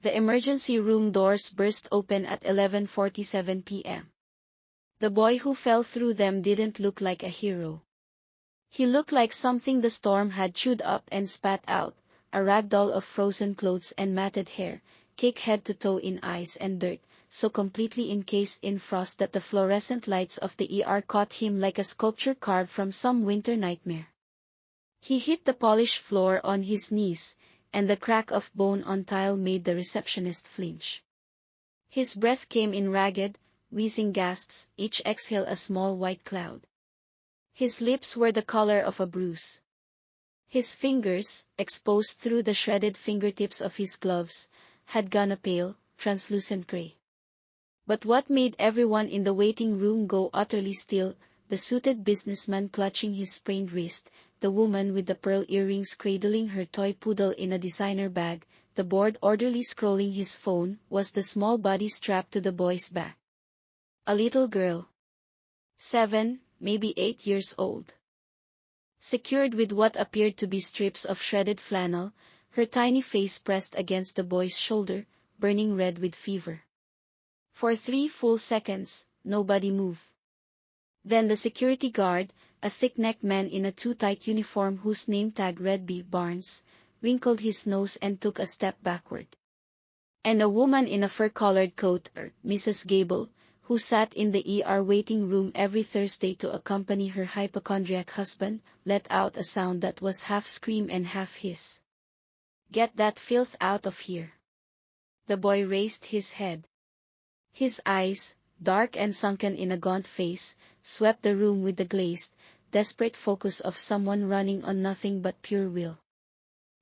The emergency room doors burst open at 11:47 p.m. The boy who fell through them didn't look like a hero. He looked like something the storm had chewed up and spat out, a ragdoll of frozen clothes and matted hair, caked head to toe in ice and dirt, so completely encased in frost that the fluorescent lights of the ER caught him like a sculpture carved from some winter nightmare. He hit the polished floor on his knees, and the crack of bone on tile made the receptionist flinch. His breath came in ragged, wheezing gasps, each exhale a small white cloud. His lips were the color of a bruise. His fingers, exposed through the shredded fingertips of his gloves, had gone a pale, translucent gray. But what made everyone in the waiting room go utterly still, the suited businessman clutching his sprained wrist, the woman with the pearl earrings cradling her toy poodle in a designer bag, the bored orderly scrolling his phone, was the small body strapped to the boy's back. A little girl. 7, maybe 8 years old. Secured with what appeared to be strips of shredded flannel, her tiny face pressed against the boy's shoulder, burning red with fever. For 3 full seconds, nobody moved. Then the security guard, a thick-necked man in a too-tight uniform whose name tag read B. Barnes, wrinkled his nose and took a step backward. And a woman in a fur-collared coat, Mrs. Gable, who sat in the ER waiting room every Thursday to accompany her hypochondriac husband, let out a sound that was half scream and half hiss. "Get that filth out of here." The boy raised his head. His eyes, dark and sunken in a gaunt face, swept the room with the glazed, desperate focus of someone running on nothing but pure will.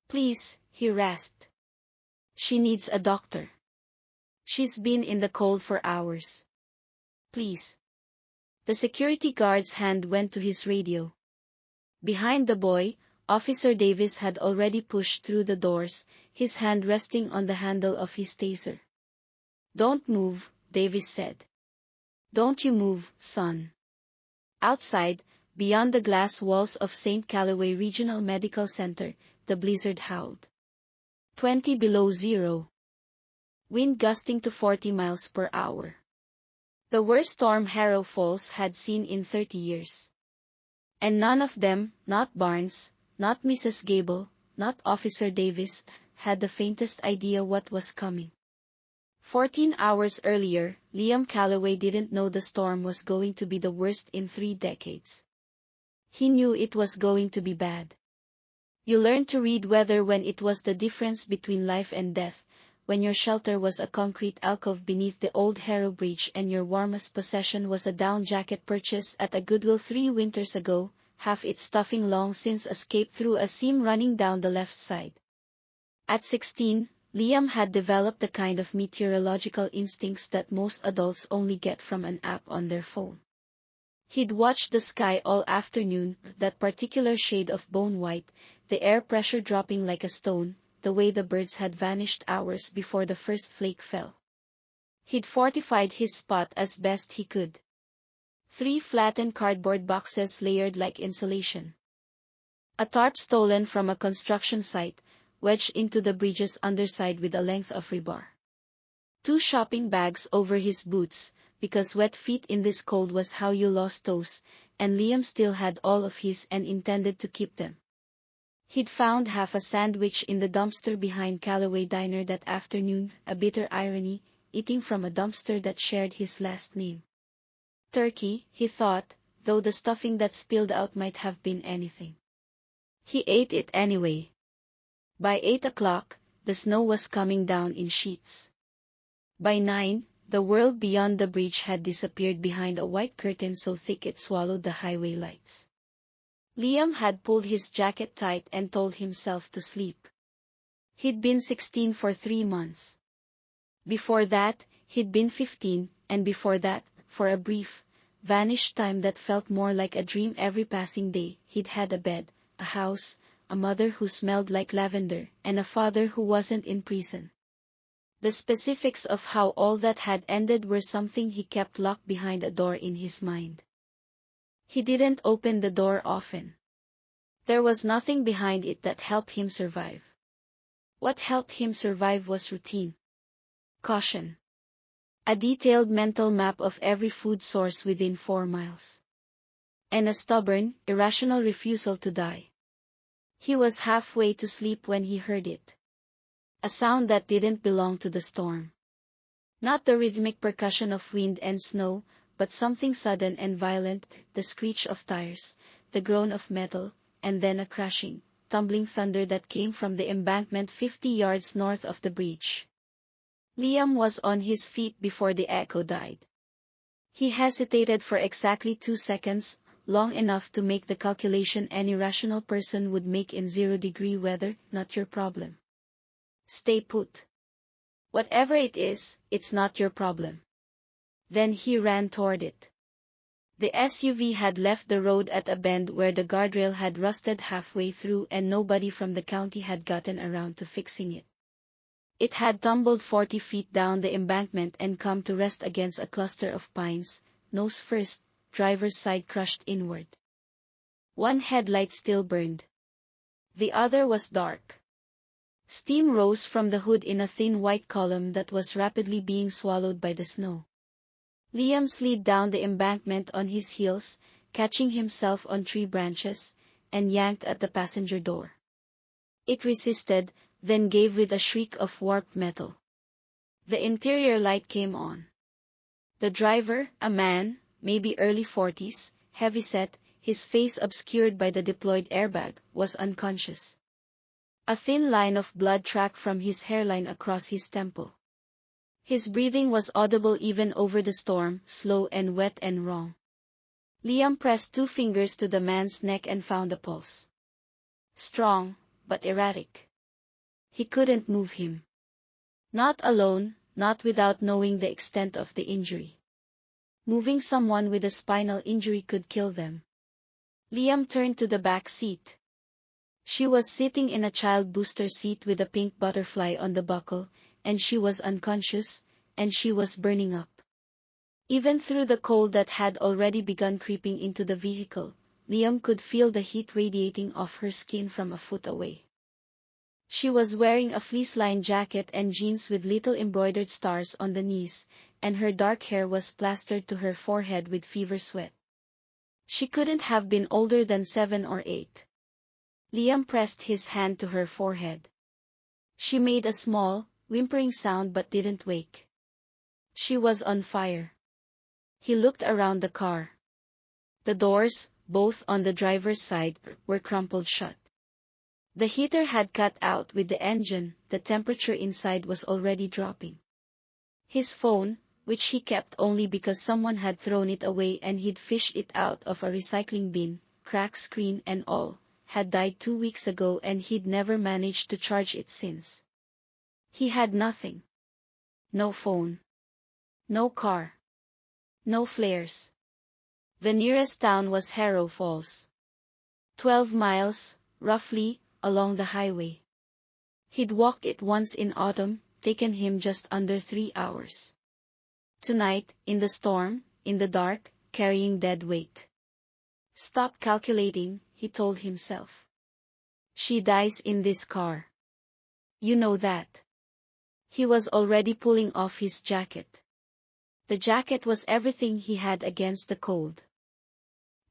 "Please," he rasped. "She needs a doctor. She's been in the cold for hours. Please." The security guard's hand went to his radio. Behind the boy, Officer Davis had already pushed through the doors, his hand resting on the handle of his taser. "Don't move," Davis said. "Don't you move, son." Outside, beyond the glass walls of St. Callaway Regional Medical Center, the blizzard howled. 20 below zero. Wind gusting to 40 miles per hour. The worst storm Harrow Falls had seen in 30 years. And none of them, not Barnes, not Mrs. Gable, not Officer Davis, had the faintest idea what was coming. 14 hours earlier, Liam Callaway didn't know the storm was going to be the worst in 3 decades. He knew it was going to be bad. You learned to read weather when it was the difference between life and death, when your shelter was a concrete alcove beneath the old Harrow Bridge and your warmest possession was a down jacket purchased at a Goodwill 3 winters ago, half its stuffing long since escaped through a seam running down the left side. At 16, Liam had developed the kind of meteorological instincts that most adults only get from an app on their phone. He'd watched the sky all afternoon, that particular shade of bone white, the air pressure dropping like a stone, the way the birds had vanished hours before the first flake fell. He'd fortified his spot as best he could. 3 flattened cardboard boxes layered like insulation. A tarp stolen from a construction site, wedged into the bridge's underside with a length of rebar. 2 shopping bags over his boots, because wet feet in this cold was how you lost toes, and Liam still had all of his and intended to keep them. He'd found half a sandwich in the dumpster behind Callaway Diner that afternoon, a bitter irony, eating from a dumpster that shared his last name. Turkey, he thought, though the stuffing that spilled out might have been anything. He ate it anyway. By 8 o'clock, the snow was coming down in sheets. By 9, the world beyond the bridge had disappeared behind a white curtain so thick it swallowed the highway lights. Liam had pulled his jacket tight and told himself to sleep. He'd been 16 for 3 months. Before that, he'd been 15, and before that, for a brief, vanished time that felt more like a dream every passing day, he'd had a bed, a house, a mother who smelled like lavender, and a father who wasn't in prison. The specifics of how all that had ended were something he kept locked behind a door in his mind. He didn't open the door often. There was nothing behind it that helped him survive. What helped him survive was routine. Caution. A detailed mental map of every food source within 4 miles. And a stubborn, irrational refusal to die. He was halfway to sleep when he heard it. A sound that didn't belong to the storm. Not the rhythmic percussion of wind and snow, but something sudden and violent, the screech of tires, the groan of metal, and then a crashing, tumbling thunder that came from the embankment 50 yards north of the bridge. Liam was on his feet before the echo died. He hesitated for exactly 2 seconds, long enough to make the calculation any rational person would make in 0-degree weather. Not your problem. Stay put. Whatever it is, it's not your problem. Then he ran toward it. The SUV had left the road at a bend where the guardrail had rusted halfway through and nobody from the county had gotten around to fixing it. It had tumbled 40 feet down the embankment and come to rest against a cluster of pines, nose first, driver's side crushed inward. One headlight still burned. The other was dark. Steam rose from the hood in a thin white column that was rapidly being swallowed by the snow. Liam slid down the embankment on his heels, catching himself on tree branches, and yanked at the passenger door. It resisted, then gave with a shriek of warped metal. The interior light came on. The driver, a man, maybe early 40s, heavy-set, his face obscured by the deployed airbag, was unconscious. A thin line of blood tracked from his hairline across his temple. His breathing was audible even over the storm, slow and wet and wrong. Liam pressed 2 fingers to the man's neck and found a pulse. Strong, but erratic. He couldn't move him. Not alone, not without knowing the extent of the injury. Moving someone with a spinal injury could kill them. Liam turned to the back seat. She was sitting in a child booster seat with a pink butterfly on the buckle, and she was unconscious, and she was burning up. Even through the cold that had already begun creeping into the vehicle, Liam could feel the heat radiating off her skin from a foot away. She was wearing a fleece-lined jacket and jeans with little embroidered stars on the knees, and her dark hair was plastered to her forehead with fever sweat. She couldn't have been older than 7 or 8. Liam pressed his hand to her forehead. She made a small, whimpering sound but didn't wake. She was on fire. He looked around the car. The doors, both on the driver's side, were crumpled shut. The heater had cut out with the engine, the temperature inside was already dropping. His phone, which he kept only because someone had thrown it away and he'd fished it out of a recycling bin, cracked screen and all, had died 2 weeks ago and he'd never managed to charge it since. He had nothing. No phone. No car. No flares. The nearest town was Harrow Falls. 12 miles, roughly, along the highway. He'd walked it once in autumn, taken him just under 3 hours. Tonight, in the storm, in the dark, carrying dead weight. Stop calculating, he told himself. She dies in this car. You know that. He was already pulling off his jacket. The jacket was everything he had against the cold.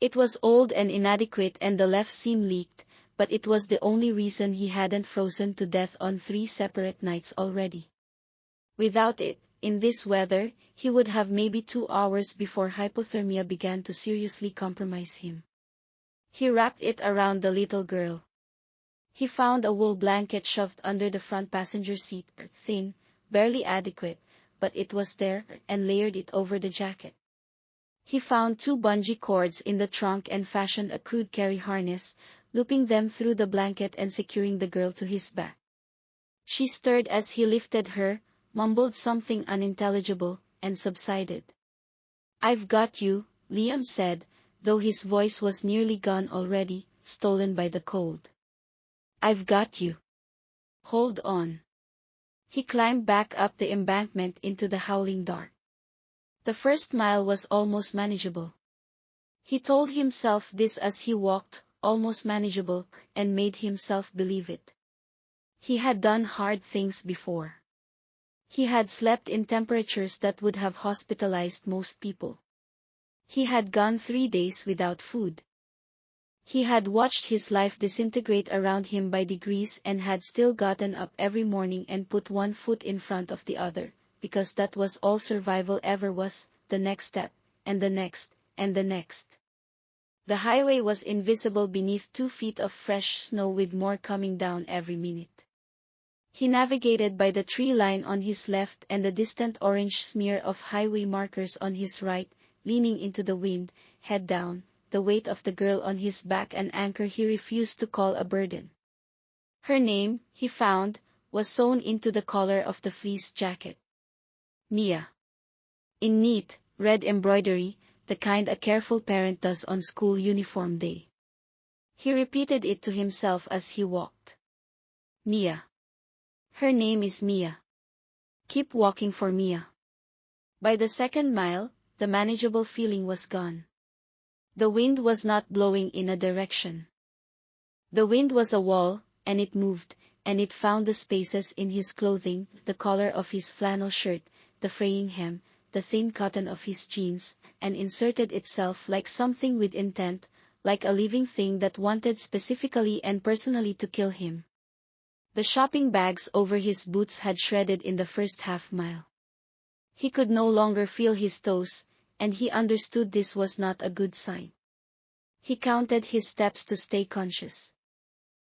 It was old and inadequate and the left seam leaked, but it was the only reason he hadn't frozen to death on 3 separate nights already. Without it, in this weather, he would have maybe 2 hours before hypothermia began to seriously compromise him. He wrapped it around the little girl. He found a wool blanket shoved under the front passenger seat, thin, barely adequate, but it was there, and layered it over the jacket. He found 2 bungee cords in the trunk and fashioned a crude carry harness, looping them through the blanket and securing the girl to his back. She stirred as he lifted her, mumbled something unintelligible, and subsided. "I've got you," Liam said, though his voice was nearly gone already, stolen by the cold. "I've got you. Hold on." He climbed back up the embankment into the howling dark. The first mile was almost manageable. He told himself this as he walked, almost manageable, and made himself believe it. He had done hard things before. He had slept in temperatures that would have hospitalized most people. He had gone 3 days without food. He had watched his life disintegrate around him by degrees and had still gotten up every morning and put one foot in front of the other, because that was all survival ever was, the next step, and the next, and the next. The highway was invisible beneath 2 feet of fresh snow with more coming down every minute. He navigated by the tree line on his left and the distant orange smear of highway markers on his right, leaning into the wind, head down, the weight of the girl on his back an anchor he refused to call a burden. Her name, he found, was sewn into the collar of the fleece jacket. Mia. In neat, red embroidery, the kind a careful parent does on school uniform day. He repeated it to himself as he walked. Mia. Her name is Mia. Keep walking for Mia. By the second mile, the manageable feeling was gone. The wind was not blowing in a direction. The wind was a wall, and it moved, and it found the spaces in his clothing, the collar of his flannel shirt, the fraying hem, the thin cotton of his jeans, and inserted itself like something with intent, like a living thing that wanted specifically and personally to kill him. The shopping bags over his boots had shredded in the first half-mile. He could no longer feel his toes, and he understood this was not a good sign. He counted his steps to stay conscious.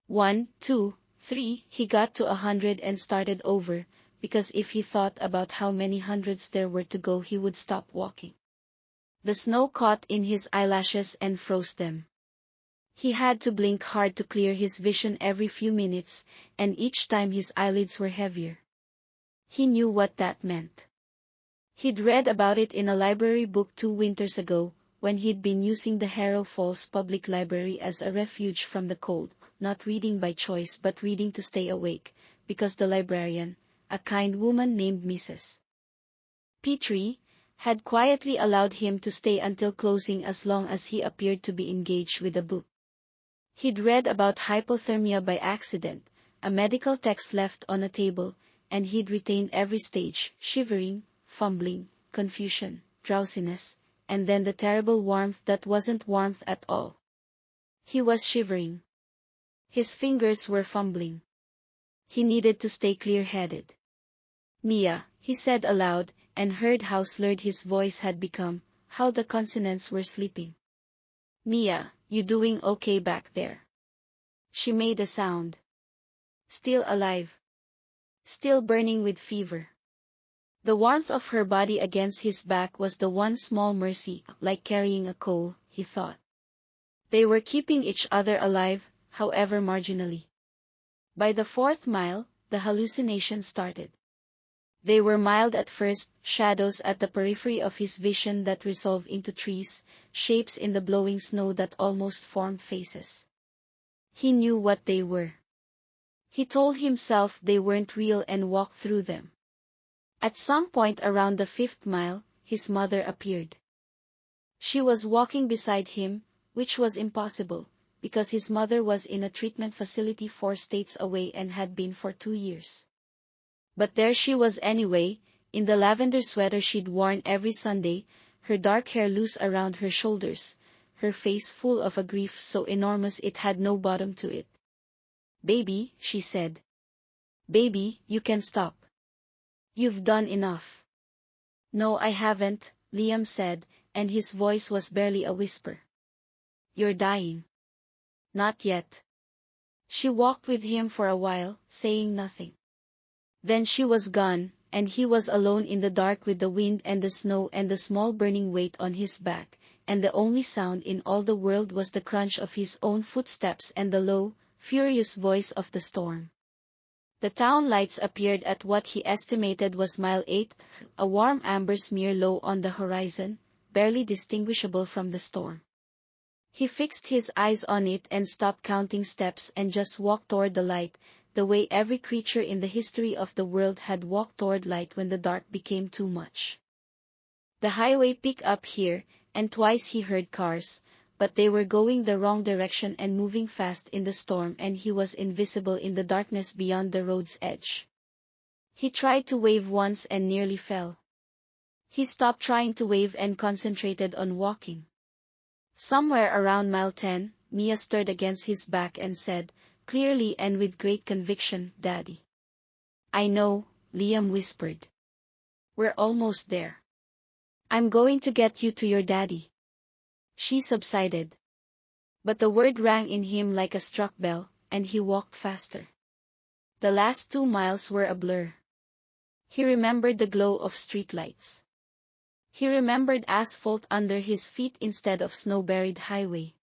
1, 2, 3, he got to 100 and started over, because if he thought about how many hundreds there were to go he would stop walking. The snow caught in his eyelashes and froze them. He had to blink hard to clear his vision every few minutes, and each time his eyelids were heavier. He knew what that meant. He'd read about it in a library book 2 winters ago, when he'd been using the Harrow Falls Public Library as a refuge from the cold, not reading by choice but reading to stay awake, because the librarian, a kind woman named Mrs. Petrie, had quietly allowed him to stay until closing as long as he appeared to be engaged with a book. He'd read about hypothermia by accident, a medical text left on a table, and he'd retained every stage, shivering, fumbling, confusion, drowsiness, and then the terrible warmth that wasn't warmth at all. He was shivering. His fingers were fumbling. He needed to stay clear-headed. Mia, he said aloud, and heard how slurred his voice had become, how the consonants were sleeping. Mia, you doing okay back there? She made a sound. Still alive. Still burning with fever. The warmth of her body against his back was the one small mercy, like carrying a coal, he thought. They were keeping each other alive, however marginally. By the 4th mile, the hallucination started. They were mild at first, shadows at the periphery of his vision that resolved into trees, shapes in the blowing snow that almost formed faces. He knew what they were. He told himself they weren't real and walked through them. At some point around the 5th mile, his mother appeared. She was walking beside him, which was impossible, because his mother was in a treatment facility 4 states away and had been for 2 years. But there she was anyway, in the lavender sweater she'd worn every Sunday, her dark hair loose around her shoulders, her face full of a grief so enormous it had no bottom to it. "Baby," she said. "Baby, you can stop. You've done enough." "No, I haven't," Liam said, and his voice was barely a whisper. "You're dying." "Not yet." She walked with him for a while, saying nothing. Then she was gone, and he was alone in the dark with the wind and the snow and the small burning weight on his back, and the only sound in all the world was the crunch of his own footsteps and the low, furious voice of the storm. The town lights appeared at what he estimated was mile 8, a warm amber smear low on the horizon, barely distinguishable from the storm. He fixed his eyes on it and stopped counting steps and just walked toward the light, the way every creature in the history of the world had walked toward light when the dark became too much. The highway picked up here, and twice he heard cars, but they were going the wrong direction and moving fast in the storm, and he was invisible in the darkness beyond the road's edge. He tried to wave once and nearly fell. He stopped trying to wave and concentrated on walking. Somewhere around mile 10, Mia stirred against his back and said, clearly and with great conviction, "Daddy." "I know," Liam whispered. "We're almost there. I'm going to get you to your daddy." She subsided. But the word rang in him like a struck bell, and he walked faster. The last 2 miles were a blur. He remembered the glow of streetlights. He remembered asphalt under his feet instead of snow-buried highway.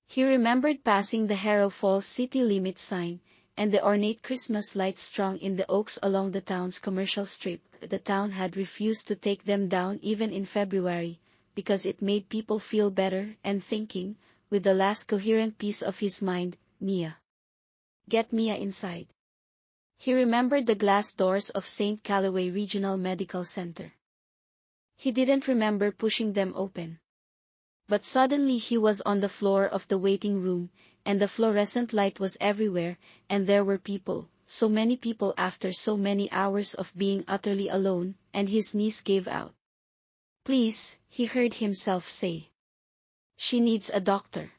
He remembered passing the Harrow Falls city limit sign, and the ornate Christmas lights strung in the oaks along the town's commercial strip. The town had refused to take them down even in February, because it made people feel better, and thinking, with the last coherent piece of his mind, Mia. Get Mia inside. He remembered the glass doors of St. Callaway Regional Medical Center. He didn't remember pushing them open. But suddenly he was on the floor of the waiting room, and the fluorescent light was everywhere, and there were people, so many people after so many hours of being utterly alone, and his knees gave out. "Please," he heard himself say. "She needs a doctor."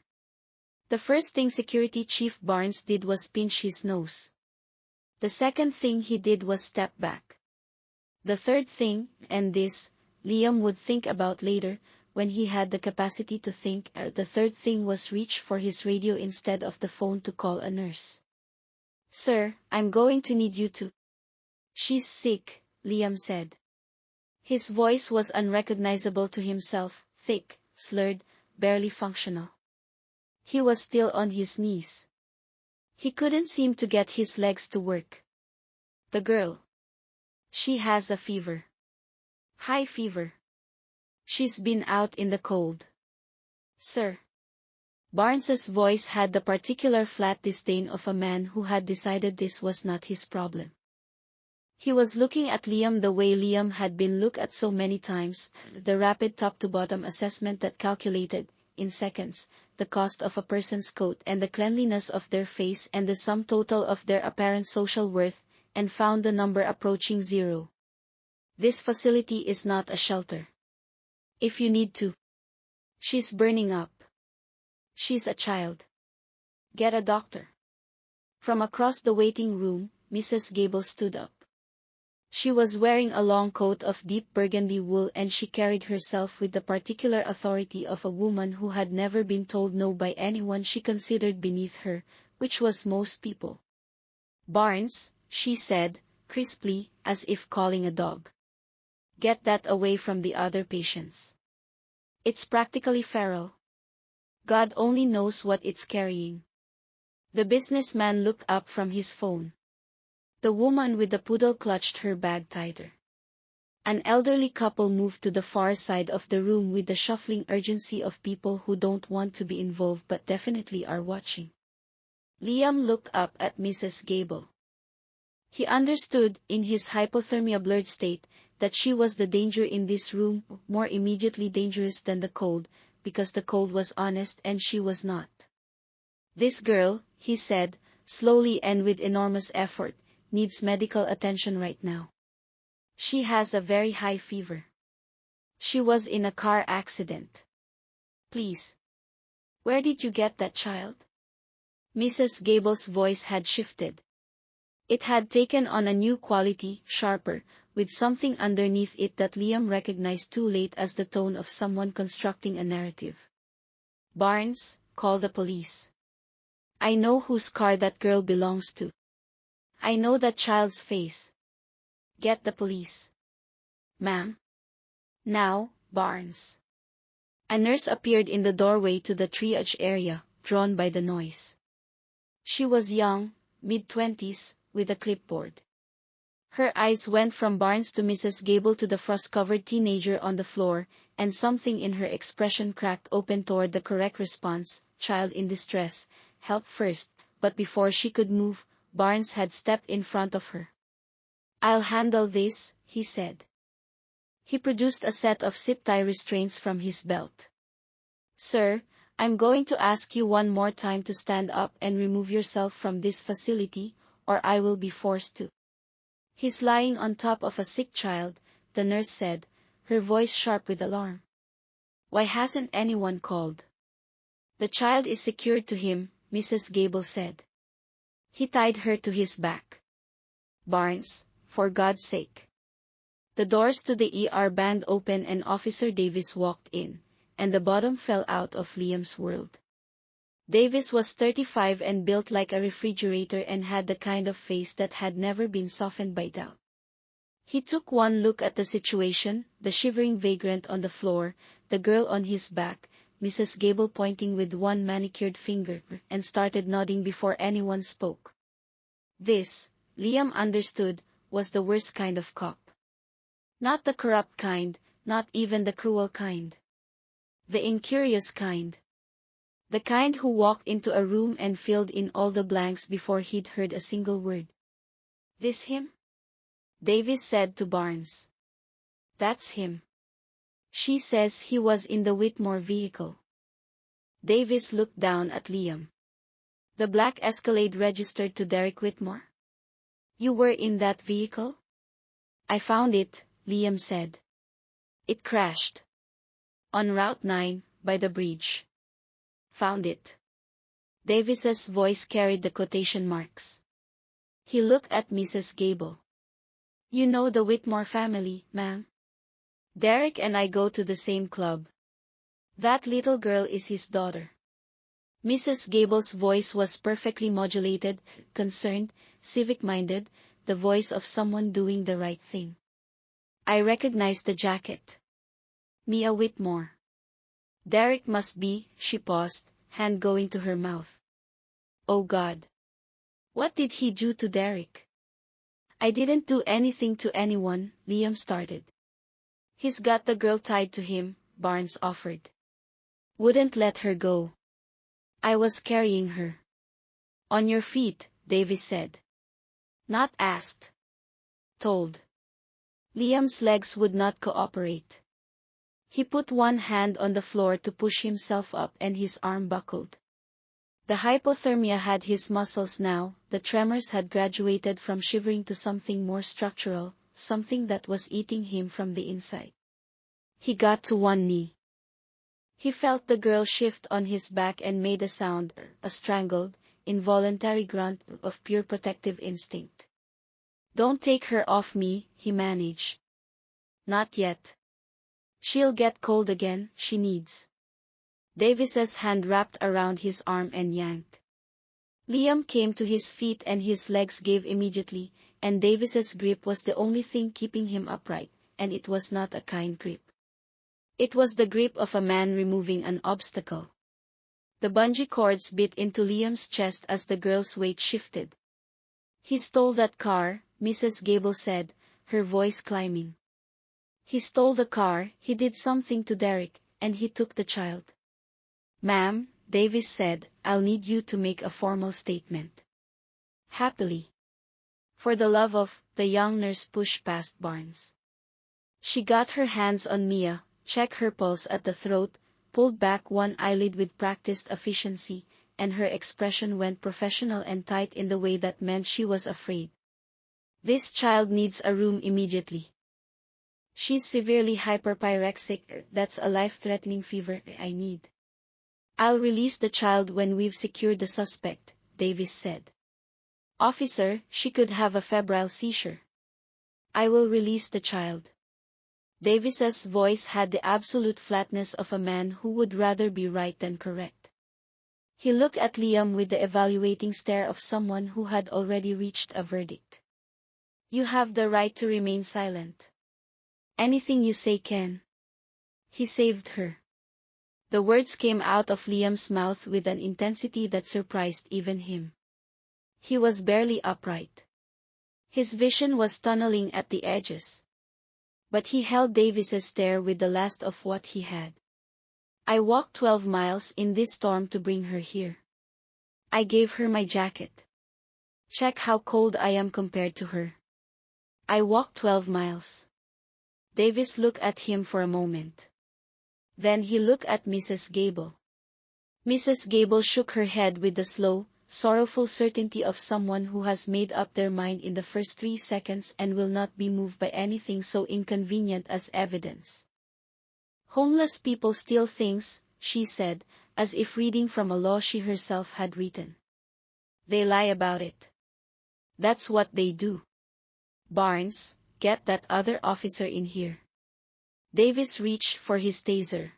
The first thing Security Chief Barnes did was pinch his nose. The second thing he did was step back. The third thing, and this, Liam would think about later, when he had the capacity to think, the third thing was reach for his radio instead of the phone to call a nurse. "Sir, I'm going to need you to." "She's sick," Liam said. His voice was unrecognizable to himself, thick, slurred, barely functional. He was still on his knees. He couldn't seem to get his legs to work. "The girl. She has a fever. High fever. She's been out in the cold." "Sir." Barnes's voice had the particular flat disdain of a man who had decided this was not his problem. He was looking at Liam the way Liam had been looked at so many times, the rapid top-to-bottom assessment that calculated, in seconds, the cost of a person's coat and the cleanliness of their face and the sum total of their apparent social worth, and found the number approaching 0. "This facility is not a shelter. If you need to. She's burning up. She's a child. Get a doctor." From across the waiting room, Mrs. Gable stood up. She was wearing a long coat of deep burgundy wool, and she carried herself with the particular authority of a woman who had never been told no by anyone she considered beneath her, which was most people. "Barnes," she said, crisply, as if calling a dog. "Get that away from the other patients. It's practically feral. God only knows what it's carrying." The businessman looked up from his phone. The woman with the poodle clutched her bag tighter. An elderly couple moved to the far side of the room with the shuffling urgency of people who don't want to be involved but definitely are watching. Liam looked up at Mrs. Gable. He understood, in his hypothermia-blurred state, that she was the danger in this room, more immediately dangerous than the cold, because the cold was honest and she was not. "This girl," he said, slowly and with enormous effort, "needs medical attention right now. She has a very high fever. She was in a car accident. Please. Where did you get that child?" Mrs. Gable's voice had shifted. It had taken on a new quality, sharper, with something underneath it that Liam recognized too late as the tone of someone constructing a narrative. "Barnes, call the police. I know whose car that girl belongs to. I know that child's face. Get the police." "Ma'am?" "Now, Barnes." A nurse appeared in the doorway to the triage area, drawn by the noise. She was young, mid-20s, with a clipboard. Her eyes went from Barnes to Mrs. Gable to the frost-covered teenager on the floor, and something in her expression cracked open toward the correct response, child in distress, help first, but before she could move, Barnes had stepped in front of her. "I'll handle this," he said. He produced a set of zip-tie restraints from his belt. "Sir, I'm going to ask you one more time to stand up and remove yourself from this facility, or I will be forced to." He's lying on top of a sick child, the nurse said, her voice sharp with alarm. Why hasn't anyone called? The child is secured to him, Mrs. Gable said. He tied her to his back. Barnes, for God's sake. The doors to the ER banged open and Officer Davis walked in, and the bottom fell out of Liam's world. Davis was 35 and built like a refrigerator and had the kind of face that had never been softened by doubt. He took one look at the situation, the shivering vagrant on the floor, the girl on his back, Mrs. Gable pointing with one manicured finger, and started nodding before anyone spoke. This, Liam understood, was the worst kind of cop. Not the corrupt kind, not even the cruel kind. The incurious kind. The kind who walked into a room and filled in all the blanks before he'd heard a single word. This him? Davis said to Barnes. That's him. She says he was in the Whitmore vehicle. Davis looked down at Liam. The black Escalade registered to Derek Whitmore? You were in that vehicle? I found it, Liam said. It crashed. On Route 9, by the bridge. Found it. Davis's voice carried the quotation marks. He looked at Mrs. Gable. You know the Whitmore family, ma'am? Derek and I go to the same club. That little girl is his daughter. Mrs. Gable's voice was perfectly modulated, concerned, civic-minded, the voice of someone doing the right thing. I recognized the jacket. Mia Whitmore. Derek must be, she paused, hand going to her mouth. Oh God. What did he do to Derek? I didn't do anything to anyone, Liam started. He's got the girl tied to him, Barnes offered. Wouldn't let her go. I was carrying her. On your feet, Davis said. Not asked. Told. Liam's legs would not cooperate. He put one hand on the floor to push himself up and his arm buckled. The hypothermia had his muscles now, the tremors had graduated from shivering to something more structural, something that was eating him from the inside. He got to one knee. He felt the girl shift on his back and made a sound, a strangled, involuntary grunt of pure protective instinct. Don't take her off me, he managed. Not yet. She'll get cold again, she needs. Davis's hand wrapped around his arm and yanked. Liam came to his feet and his legs gave immediately, and Davis's grip was the only thing keeping him upright, and it was not a kind grip. It was the grip of a man removing an obstacle. The bungee cords bit into Liam's chest as the girl's weight shifted. He stole that car, Mrs. Gable said, her voice climbing. He stole the car, he did something to Derek, and he took the child. Ma'am, Davis said, I'll need you to make a formal statement. Happily. For the love of, the young nurse pushed past Barnes. She got her hands on Mia, checked her pulse at the throat, pulled back one eyelid with practiced efficiency, and her expression went professional and tight in the way that meant she was afraid. This child needs a room immediately. She's severely hyperpyrexic, that's a life-threatening fever I need. I'll release the child when we've secured the suspect, Davis said. Officer, she could have a febrile seizure. I will release the child. Davis's voice had the absolute flatness of a man who would rather be right than correct. He looked at Liam with the evaluating stare of someone who had already reached a verdict. You have the right to remain silent. Anything you say can. He saved her. The words came out of Liam's mouth with an intensity that surprised even him. He was barely upright. His vision was tunneling at the edges. But he held Davis's stare with the last of what he had. I walked 12 miles in this storm to bring her here. I gave her my jacket. Check how cold I am compared to her. I walked 12 miles. Davis looked at him for a moment. Then he looked at Mrs. Gable. Mrs. Gable shook her head with the slow, sorrowful certainty of someone who has made up their mind in the first 3 seconds and will not be moved by anything so inconvenient as evidence. Homeless people steal things, she said, as if reading from a law she herself had written. They lie about it. That's what they do. Barnes, get that other officer in here. Davis reached for his taser.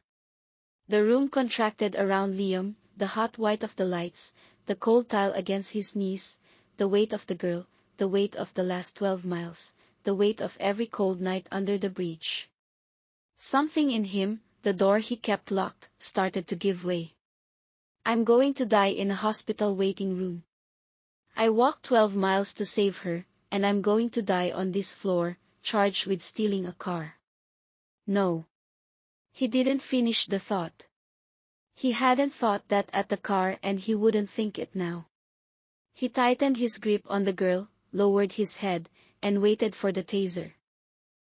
The room contracted around Liam, the hot white of the lights, the cold tile against his knees, the weight of the girl, the weight of the last 12 miles, the weight of every cold night under the bridge. Something in him, the door he kept locked, started to give way. I'm going to die in a hospital waiting room. I walked 12 miles to save her, and I'm going to die on this floor, charged with stealing a car. No. He didn't finish the thought. He hadn't thought that at the car and he wouldn't think it now. He tightened his grip on the girl, lowered his head, and waited for the taser.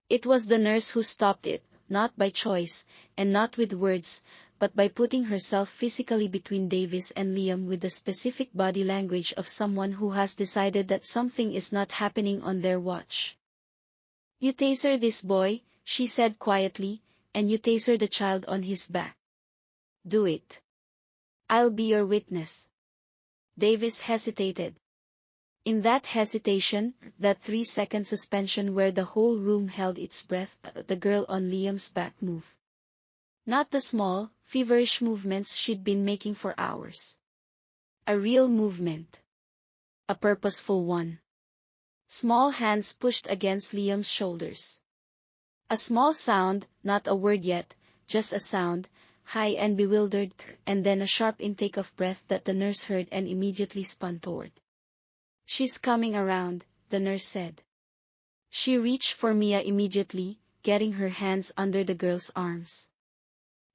It was the nurse who stopped it, not by choice, and not with words, but by putting herself physically between Davis and Liam with the specific body language of someone who has decided that something is not happening on their watch. You taser this boy, she said quietly, and you taser the child on his back. Do it. I'll be your witness. Davis hesitated. In that hesitation, that 3-second suspension where the whole room held its breath, the girl on Liam's back moved. Not the small, feverish movements she'd been making for hours. A real movement. A purposeful one. Small hands pushed against Liam's shoulders. A small sound, not a word yet, just a sound, high and bewildered, and then a sharp intake of breath that the nurse heard and immediately spun toward. She's coming around, the nurse said. She reached for Mia immediately, getting her hands under the girl's arms.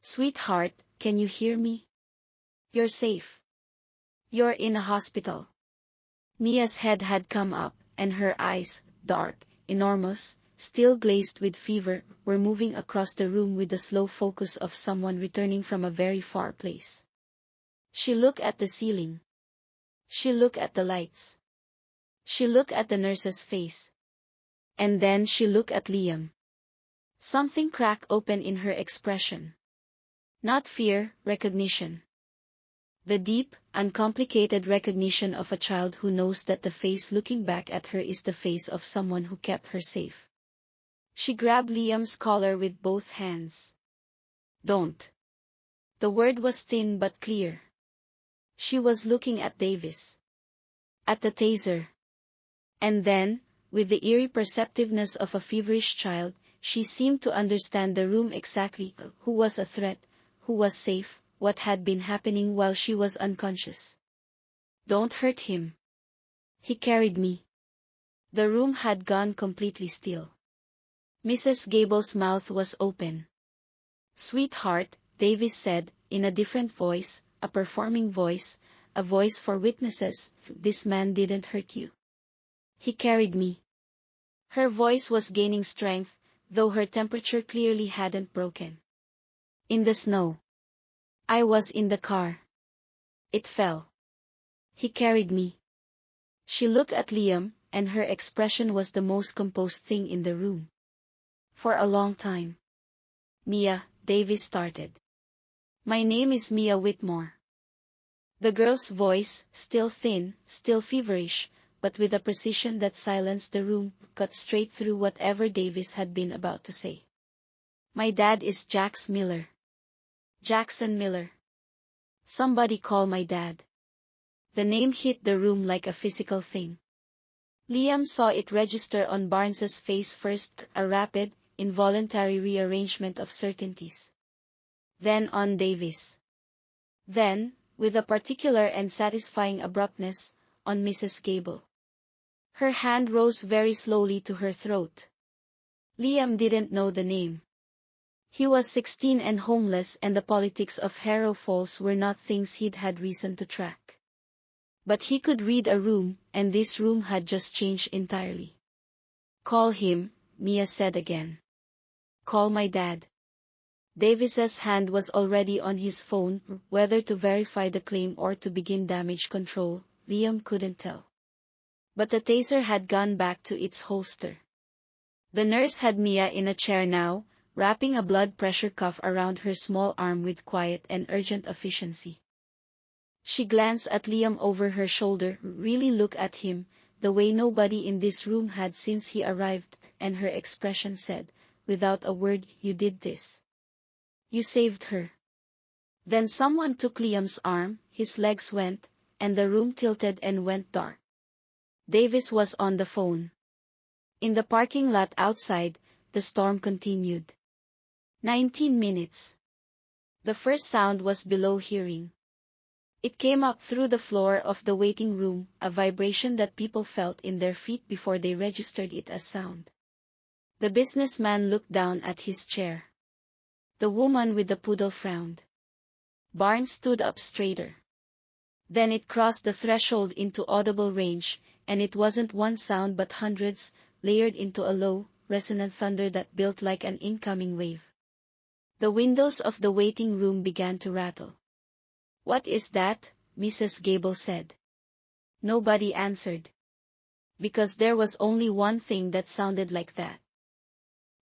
Sweetheart, can you hear me? You're safe. You're in a hospital. Mia's head had come up, and her eyes, dark, enormous, still glazed with fever, were moving across the room with the slow focus of someone returning from a very far place. She looked at the ceiling. She looked at the lights. She looked at the nurse's face. And then she looked at Liam. Something cracked open in her expression. Not fear, recognition. The deep, uncomplicated recognition of a child who knows that the face looking back at her is the face of someone who kept her safe. She grabbed Liam's collar with both hands. Don't. The word was thin but clear. She was looking at Davis. At the taser. And then, with the eerie perceptiveness of a feverish child, she seemed to understand the room exactly, who was a threat, who was safe, what had been happening while she was unconscious. Don't hurt him. He carried me. The room had gone completely still. Mrs. Gable's mouth was open. Sweetheart, Davis said, in a different voice, a performing voice, a voice for witnesses, this man didn't hurt you. He carried me. Her voice was gaining strength, though her temperature clearly hadn't broken. In the snow. I was in the car. It fell. He carried me. She looked at Liam, and her expression was the most composed thing in the room. For a long time. Mia, Davis started. My name is Mia Whitmore. The girl's voice, still thin, still feverish, but with a precision that silenced the room, cut straight through whatever Davis had been about to say. My dad is Jax Miller. Jackson Miller. Somebody call my dad. The name hit the room like a physical thing. Liam saw it register on Barnes's face first, a rapid, involuntary rearrangement of certainties. Then on Davis. Then, with a particular and satisfying abruptness, on Mrs. Gable. Her hand rose very slowly to her throat. Liam didn't know the name. He was 16 and homeless, and the politics of Harrow Falls were not things he'd had reason to track. But he could read a room, and this room had just changed entirely. Call him, Mia said again. Call my dad. Davis's hand was already on his phone, whether to verify the claim or to begin damage control, Liam couldn't tell. But the taser had gone back to its holster. The nurse had Mia in a chair now, wrapping a blood pressure cuff around her small arm with quiet and urgent efficiency. She glanced at Liam over her shoulder, really look at him, the way nobody in this room had since he arrived, and her expression said, without a word, "You did this. You saved her." Then someone took Liam's arm, his legs went, and the room tilted and went dark. Davis was on the phone. In the parking lot outside, the storm continued. 19 minutes. The first sound was below hearing. It came up through the floor of the waiting room, a vibration that people felt in their feet before they registered it as sound. The businessman looked down at his chair. The woman with the poodle frowned. Barnes stood up straighter. Then it crossed the threshold into audible range, and it wasn't one sound but hundreds, layered into a low, resonant thunder that built like an incoming wave. The windows of the waiting room began to rattle. "What is that?" Mrs. Gable said. Nobody answered. Because there was only one thing that sounded like that.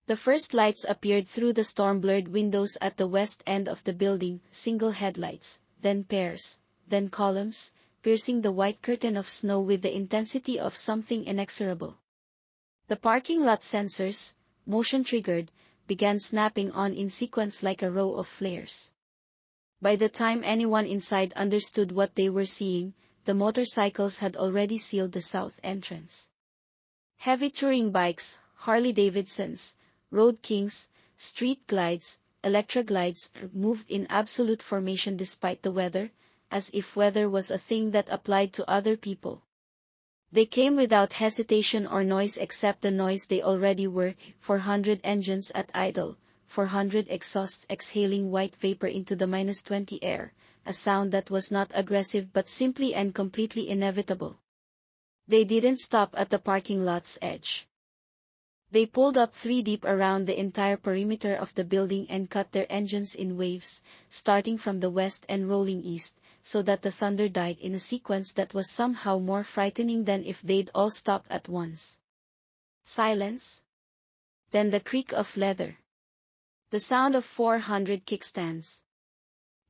The first lights appeared through the storm-blurred windows at the west end of the building, single headlights, then pairs, then columns, piercing the white curtain of snow with the intensity of something inexorable. The parking lot sensors, motion-triggered, began snapping on in sequence like a row of flares. By the time anyone inside understood what they were seeing, the motorcycles had already sealed the south entrance. Heavy touring bikes, Harley-Davidsons, Road Kings, Street Glides, Electra Glides moved in absolute formation despite the weather, as if weather was a thing that applied to other people. They came without hesitation or noise except the noise they already were, 400 engines at idle, 400 exhausts exhaling white vapor into the -20 air, a sound that was not aggressive but simply and completely inevitable. They didn't stop at the parking lot's edge. They pulled up 3 deep around the entire perimeter of the building and cut their engines in waves, starting from the west and rolling east, so that the thunder died in a sequence that was somehow more frightening than if they'd all stopped at once. Silence. Then the creak of leather. The sound of 400 kickstands.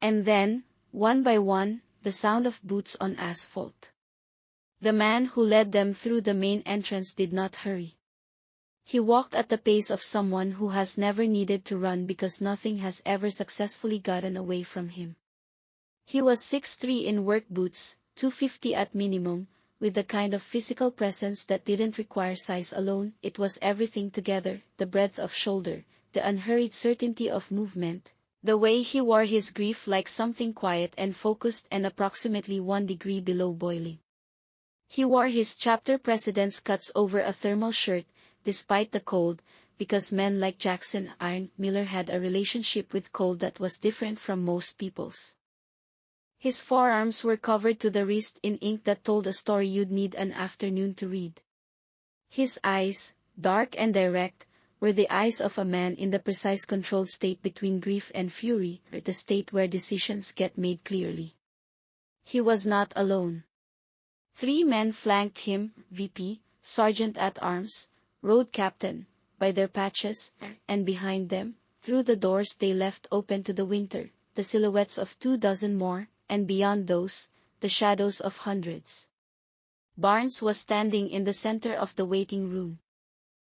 And then, one by one, the sound of boots on asphalt. The man who led them through the main entrance did not hurry. He walked at the pace of someone who has never needed to run because nothing has ever successfully gotten away from him. He was 6'3" in work boots, 250 at minimum, with the kind of physical presence that didn't require size alone. It was everything together, the breadth of shoulder, the unhurried certainty of movement, the way he wore his grief like something quiet and focused and approximately 1 degree below boiling. He wore his chapter president's cuts over a thermal shirt, despite the cold, because men like Jackson Iron Miller had a relationship with cold that was different from most people's. His forearms were covered to the wrist in ink that told a story you'd need an afternoon to read. His eyes, dark and direct, were the eyes of a man in the precise controlled state between grief and fury, or the state where decisions get made clearly. He was not alone. 3 men flanked him, VP, Sergeant at Arms, Road Captain, by their patches, and behind them, through the doors they left open to the winter, the silhouettes of 24 more, and beyond those, the shadows of hundreds. Barnes was standing in the center of the waiting room.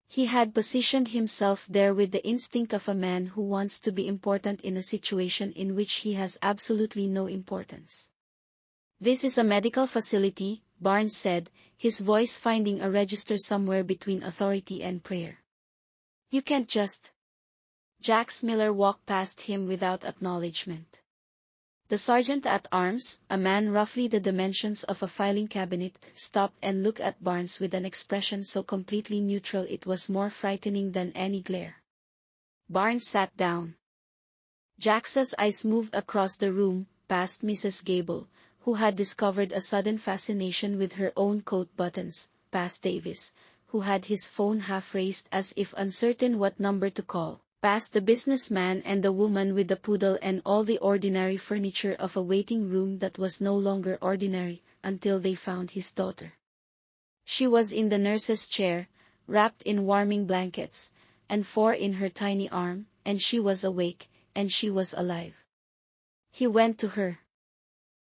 He had positioned himself there with the instinct of a man who wants to be important in a situation in which he has absolutely no importance. "This is a medical facility," Barnes said, his voice finding a register somewhere between authority and prayer. "You can't just—" Jax Miller walked past him without acknowledgement. The sergeant at arms, a man roughly the dimensions of a filing cabinet, stopped and looked at Barnes with an expression so completely neutral it was more frightening than any glare. Barnes sat down. Jax's eyes moved across the room, past Mrs. Gable, who had discovered a sudden fascination with her own coat buttons, past Davis, who had his phone half raised as if uncertain what number to call, past the businessman and the woman with the poodle and all the ordinary furniture of a waiting room that was no longer ordinary, until they found his daughter. She was in the nurse's chair, wrapped in warming blankets, and four in her tiny arm, and she was awake, and she was alive. He went to her.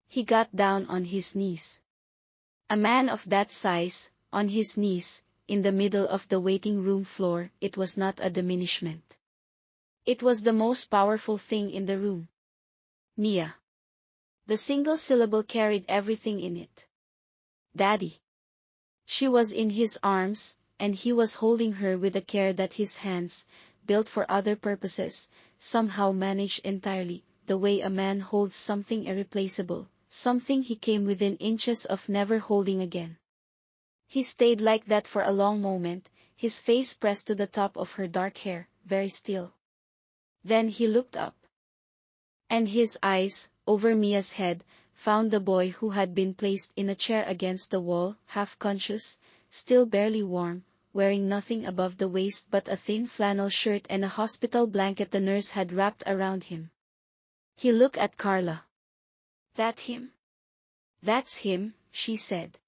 He got down on his knees. A man of that size, on his knees, in the middle of the waiting room floor, it was not a diminishment. It was the most powerful thing in the room. Mia. The single syllable carried everything in it. Daddy. She was in his arms, and he was holding her with a care that his hands, built for other purposes, somehow managed entirely, the way a man holds something irreplaceable, something he came within inches of never holding again. He stayed like that for a long moment, his face pressed to the top of her dark hair, very still. Then he looked up. And his eyes, over Mia's head, found the boy who had been placed in a chair against the wall, half conscious, still barely warm, wearing nothing above the waist but a thin flannel shirt and a hospital blanket the nurse had wrapped around him. He looked at Carla. That him? That's him, she said.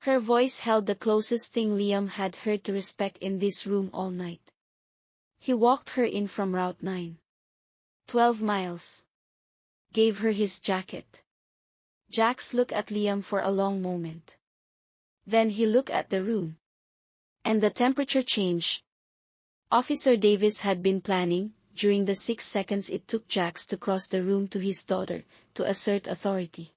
Her voice held the closest thing Liam had heard to respect in this room all night. He walked her in from Route 9. 12 miles. Gave her his jacket. Jax looked at Liam for a long moment. Then he looked at the room. And the temperature changed. Officer Davis had been planning, during the 6 seconds it took Jax to cross the room to his daughter, to assert authority.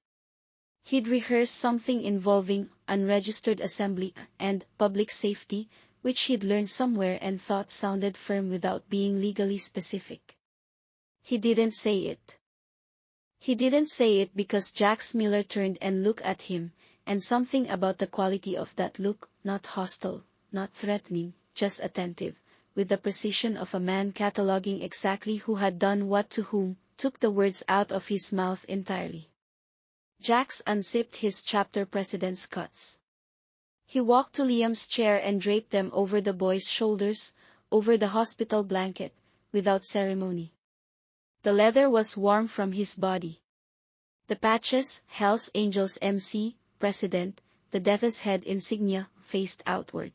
He'd rehearsed something involving unregistered assembly and public safety, which he'd learned somewhere and thought sounded firm without being legally specific. He didn't say it. He didn't say it because Jax Miller turned and looked at him, and something about the quality of that look, not hostile, not threatening, just attentive, with the precision of a man cataloging exactly who had done what to whom, took the words out of his mouth entirely. Jax unzipped his chapter president's cuts. He walked to Liam's chair and draped them over the boy's shoulders, over the hospital blanket, without ceremony. The leather was warm from his body. The patches, Hell's Angels MC, President, the Death's Head insignia, faced outward.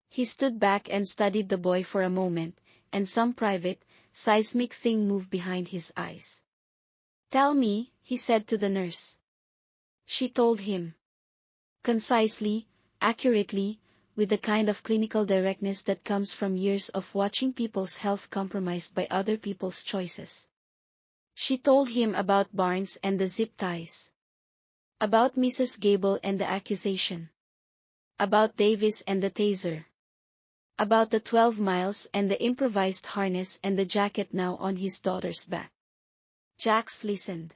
He stood back and studied the boy for a moment, and some private, seismic thing moved behind his eyes. Tell me, he said to the nurse. She told him. Concisely, accurately, with the kind of clinical directness that comes from years of watching people's health compromised by other people's choices. She told him about Barnes and the zip ties. About Mrs. Gable and the accusation. About Davis and the taser. About the 12 miles and the improvised harness and the jacket now on his daughter's back. Jax listened.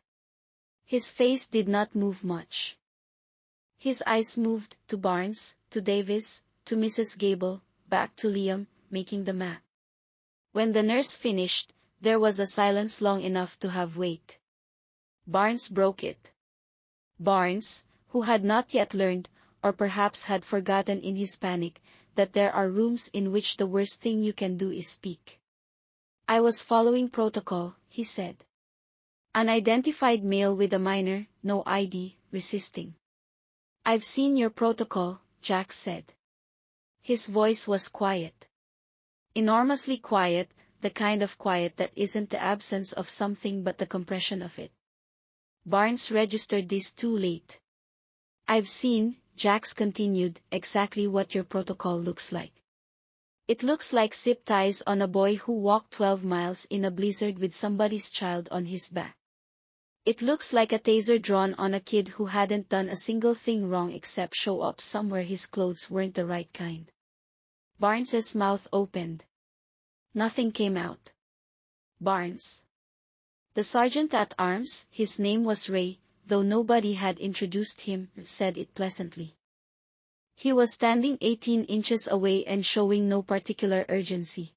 His face did not move much. His eyes moved to Barnes, to Davis, to Mrs. Gable, back to Liam, making the map. When the nurse finished, there was a silence long enough to have weight. Barnes broke it. Barnes, who had not yet learned, or perhaps had forgotten in his panic, that there are rooms in which the worst thing you can do is speak. I was following protocol, he said. Unidentified male with a minor, no ID, resisting. I've seen your protocol, Jax said. His voice was quiet. Enormously quiet, the kind of quiet that isn't the absence of something but the compression of it. Barnes registered this too late. I've seen, Jax continued, exactly what your protocol looks like. It looks like zip ties on a boy who walked 12 miles in a blizzard with somebody's child on his back. It looks like a taser drawn on a kid who hadn't done a single thing wrong except show up somewhere his clothes weren't the right kind. Barnes's mouth opened. Nothing came out. Barnes. The sergeant at arms, his name was Ray, though nobody had introduced him, said it pleasantly. He was standing 18 inches away and showing no particular urgency.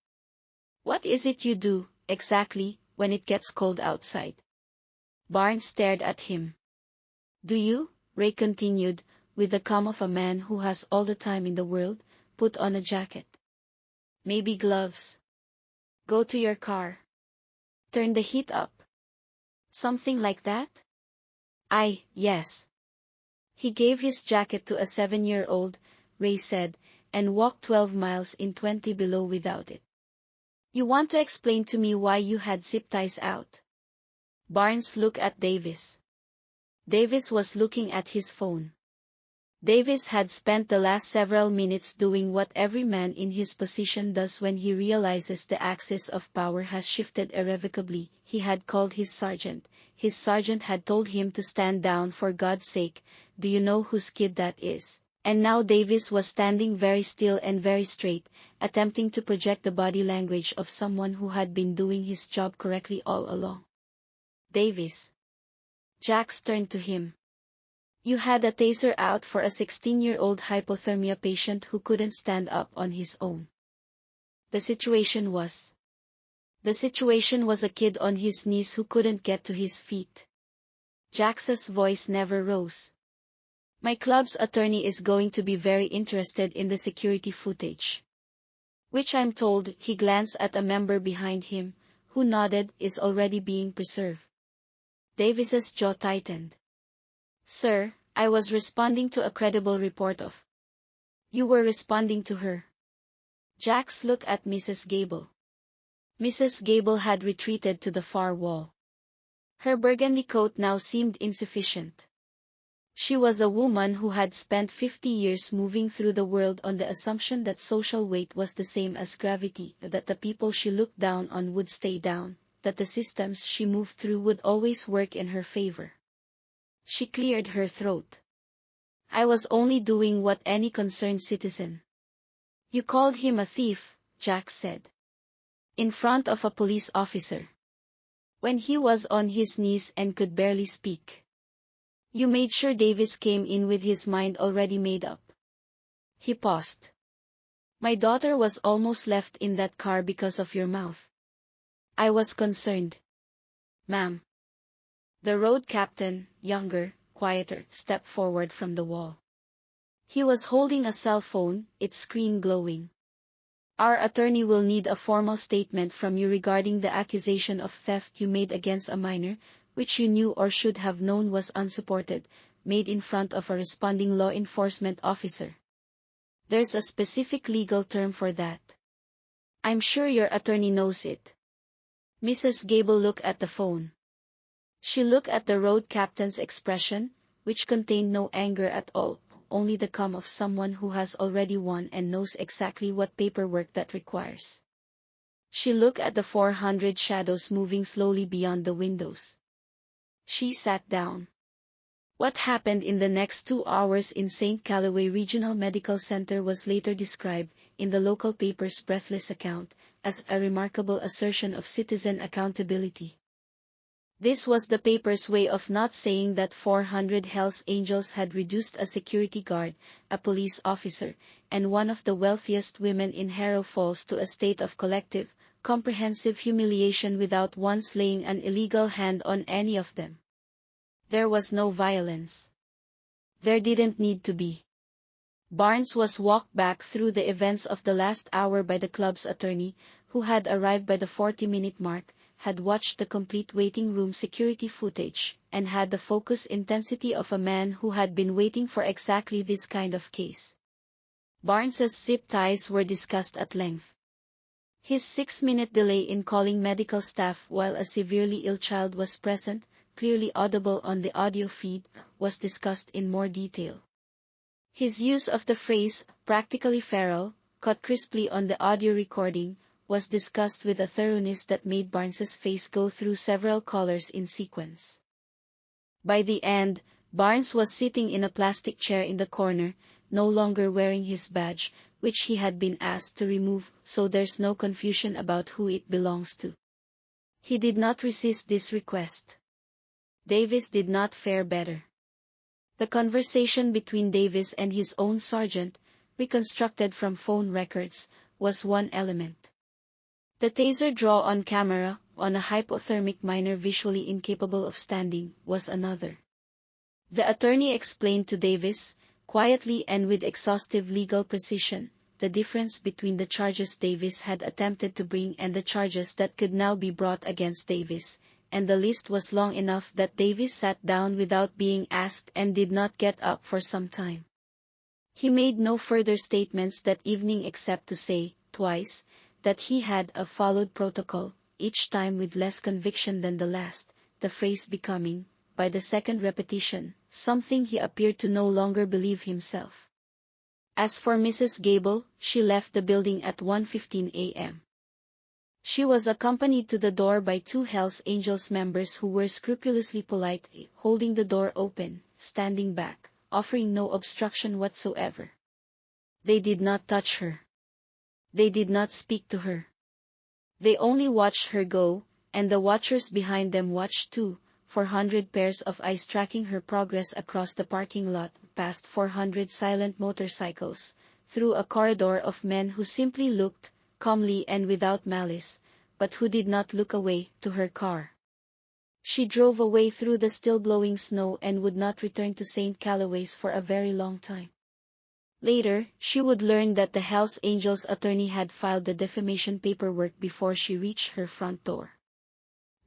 What is it you do, exactly, when it gets cold outside? Barnes stared at him. Do you, Ray continued, with the calm of a man who has all the time in the world, put on a jacket? Maybe gloves. Go to your car. Turn the heat up. Something like that? Yes. He gave his jacket to a 7-year-old, Ray said, and walked 12 miles in 20 below without it. You want to explain to me why you had zip ties out? Barnes looked at Davis. Davis was looking at his phone. Davis had spent the last several minutes doing what every man in his position does when he realizes the axis of power has shifted irrevocably. He had called his sergeant. His sergeant had told him to stand down for God's sake. Do you know whose kid that is? And now Davis was standing very still and very straight, attempting to project the body language of someone who had been doing his job correctly all along. Davis. Jax turned to him. You had a taser out for a 16-year-old hypothermia patient who couldn't stand up on his own. The situation was a kid on his knees who couldn't get to his feet. Jax's voice never rose. My club's attorney is going to be very interested in the security footage. Which I'm told, he glanced at a member behind him, who nodded, is already being preserved. Davis's jaw tightened. Sir, I was responding to a credible report of. You were responding to her. Jax looked at Mrs. Gable. Mrs. Gable had retreated to the far wall. Her burgundy coat now seemed insufficient. She was a woman who had spent 50 years moving through the world on the assumption that social weight was the same as gravity, that the people she looked down on would stay down, that the systems she moved through would always work in her favor. She cleared her throat. I was only doing what any concerned citizen. You called him a thief, Jack said. In front of a police officer. When he was on his knees and could barely speak. You made sure Davis came in with his mind already made up. He paused. My daughter was almost left in that car because of your mouth. I was concerned. Ma'am. The road captain, younger, quieter, stepped forward from the wall. He was holding a cell phone, its screen glowing. Our attorney will need a formal statement from you regarding the accusation of theft you made against a minor, which you knew or should have known was unsupported, made in front of a responding law enforcement officer. There's a specific legal term for that. I'm sure your attorney knows it. Mrs. Gable looked at the phone. She looked at the road captain's expression, which contained no anger at all, only the calm of someone who has already won and knows exactly what paperwork that requires. She looked at the 400 shadows moving slowly beyond the windows. She sat down. What happened in the next 2 hours in St. Callaway Regional Medical Center was later described, in the local paper's breathless account, as a remarkable assertion of citizen accountability. This was the paper's way of not saying that 400 Hells Angels had reduced a security guard, a police officer, and one of the wealthiest women in Harrow Falls to a state of collective, comprehensive humiliation without once laying an illegal hand on any of them. There was no violence. There didn't need to be. Barnes was walked back through the events of the last hour by the club's attorney, who had arrived by the 40-minute mark, had watched the complete waiting room security footage, and had the focused intensity of a man who had been waiting for exactly this kind of case. Barnes's zip ties were discussed at length. His 6-minute delay in calling medical staff while a severely ill child was present, clearly audible on the audio feed, was discussed in more detail. His use of the phrase, practically feral, caught crisply on the audio recording, was discussed with a thoroughness that made Barnes's face go through several colors in sequence. By the end, Barnes was sitting in a plastic chair in the corner, no longer wearing his badge, which he had been asked to remove, so there's no confusion about who it belongs to. He did not resist this request. Davis did not fare better. The conversation between Davis and his own sergeant, reconstructed from phone records, was one element. The taser draw on camera, on a hypothermic minor visually incapable of standing, was another. The attorney explained to Davis, quietly and with exhaustive legal precision, the difference between the charges Davis had attempted to bring and the charges that could now be brought against Davis, and the list was long enough that Davis sat down without being asked and did not get up for some time. He made no further statements that evening except to say, twice, that he had followed protocol, each time with less conviction than the last, the phrase becoming, by the second repetition, something he appeared to no longer believe himself. As for Mrs. Gable, she left the building at 1:15 a.m. She was accompanied to the door by two Hells Angels members who were scrupulously polite, holding the door open, standing back, offering no obstruction whatsoever. They did not touch her. They did not speak to her. They only watched her go, and the watchers behind them watched too, 400 pairs of eyes tracking her progress across the parking lot, past 400 silent motorcycles, through a corridor of men who simply looked, calmly and without malice, but who did not look away, to her car. She drove away through the still blowing snow and would not return to St. Callaway's for a very long time. Later, she would learn that the Hells Angels attorney had filed the defamation paperwork before she reached her front door.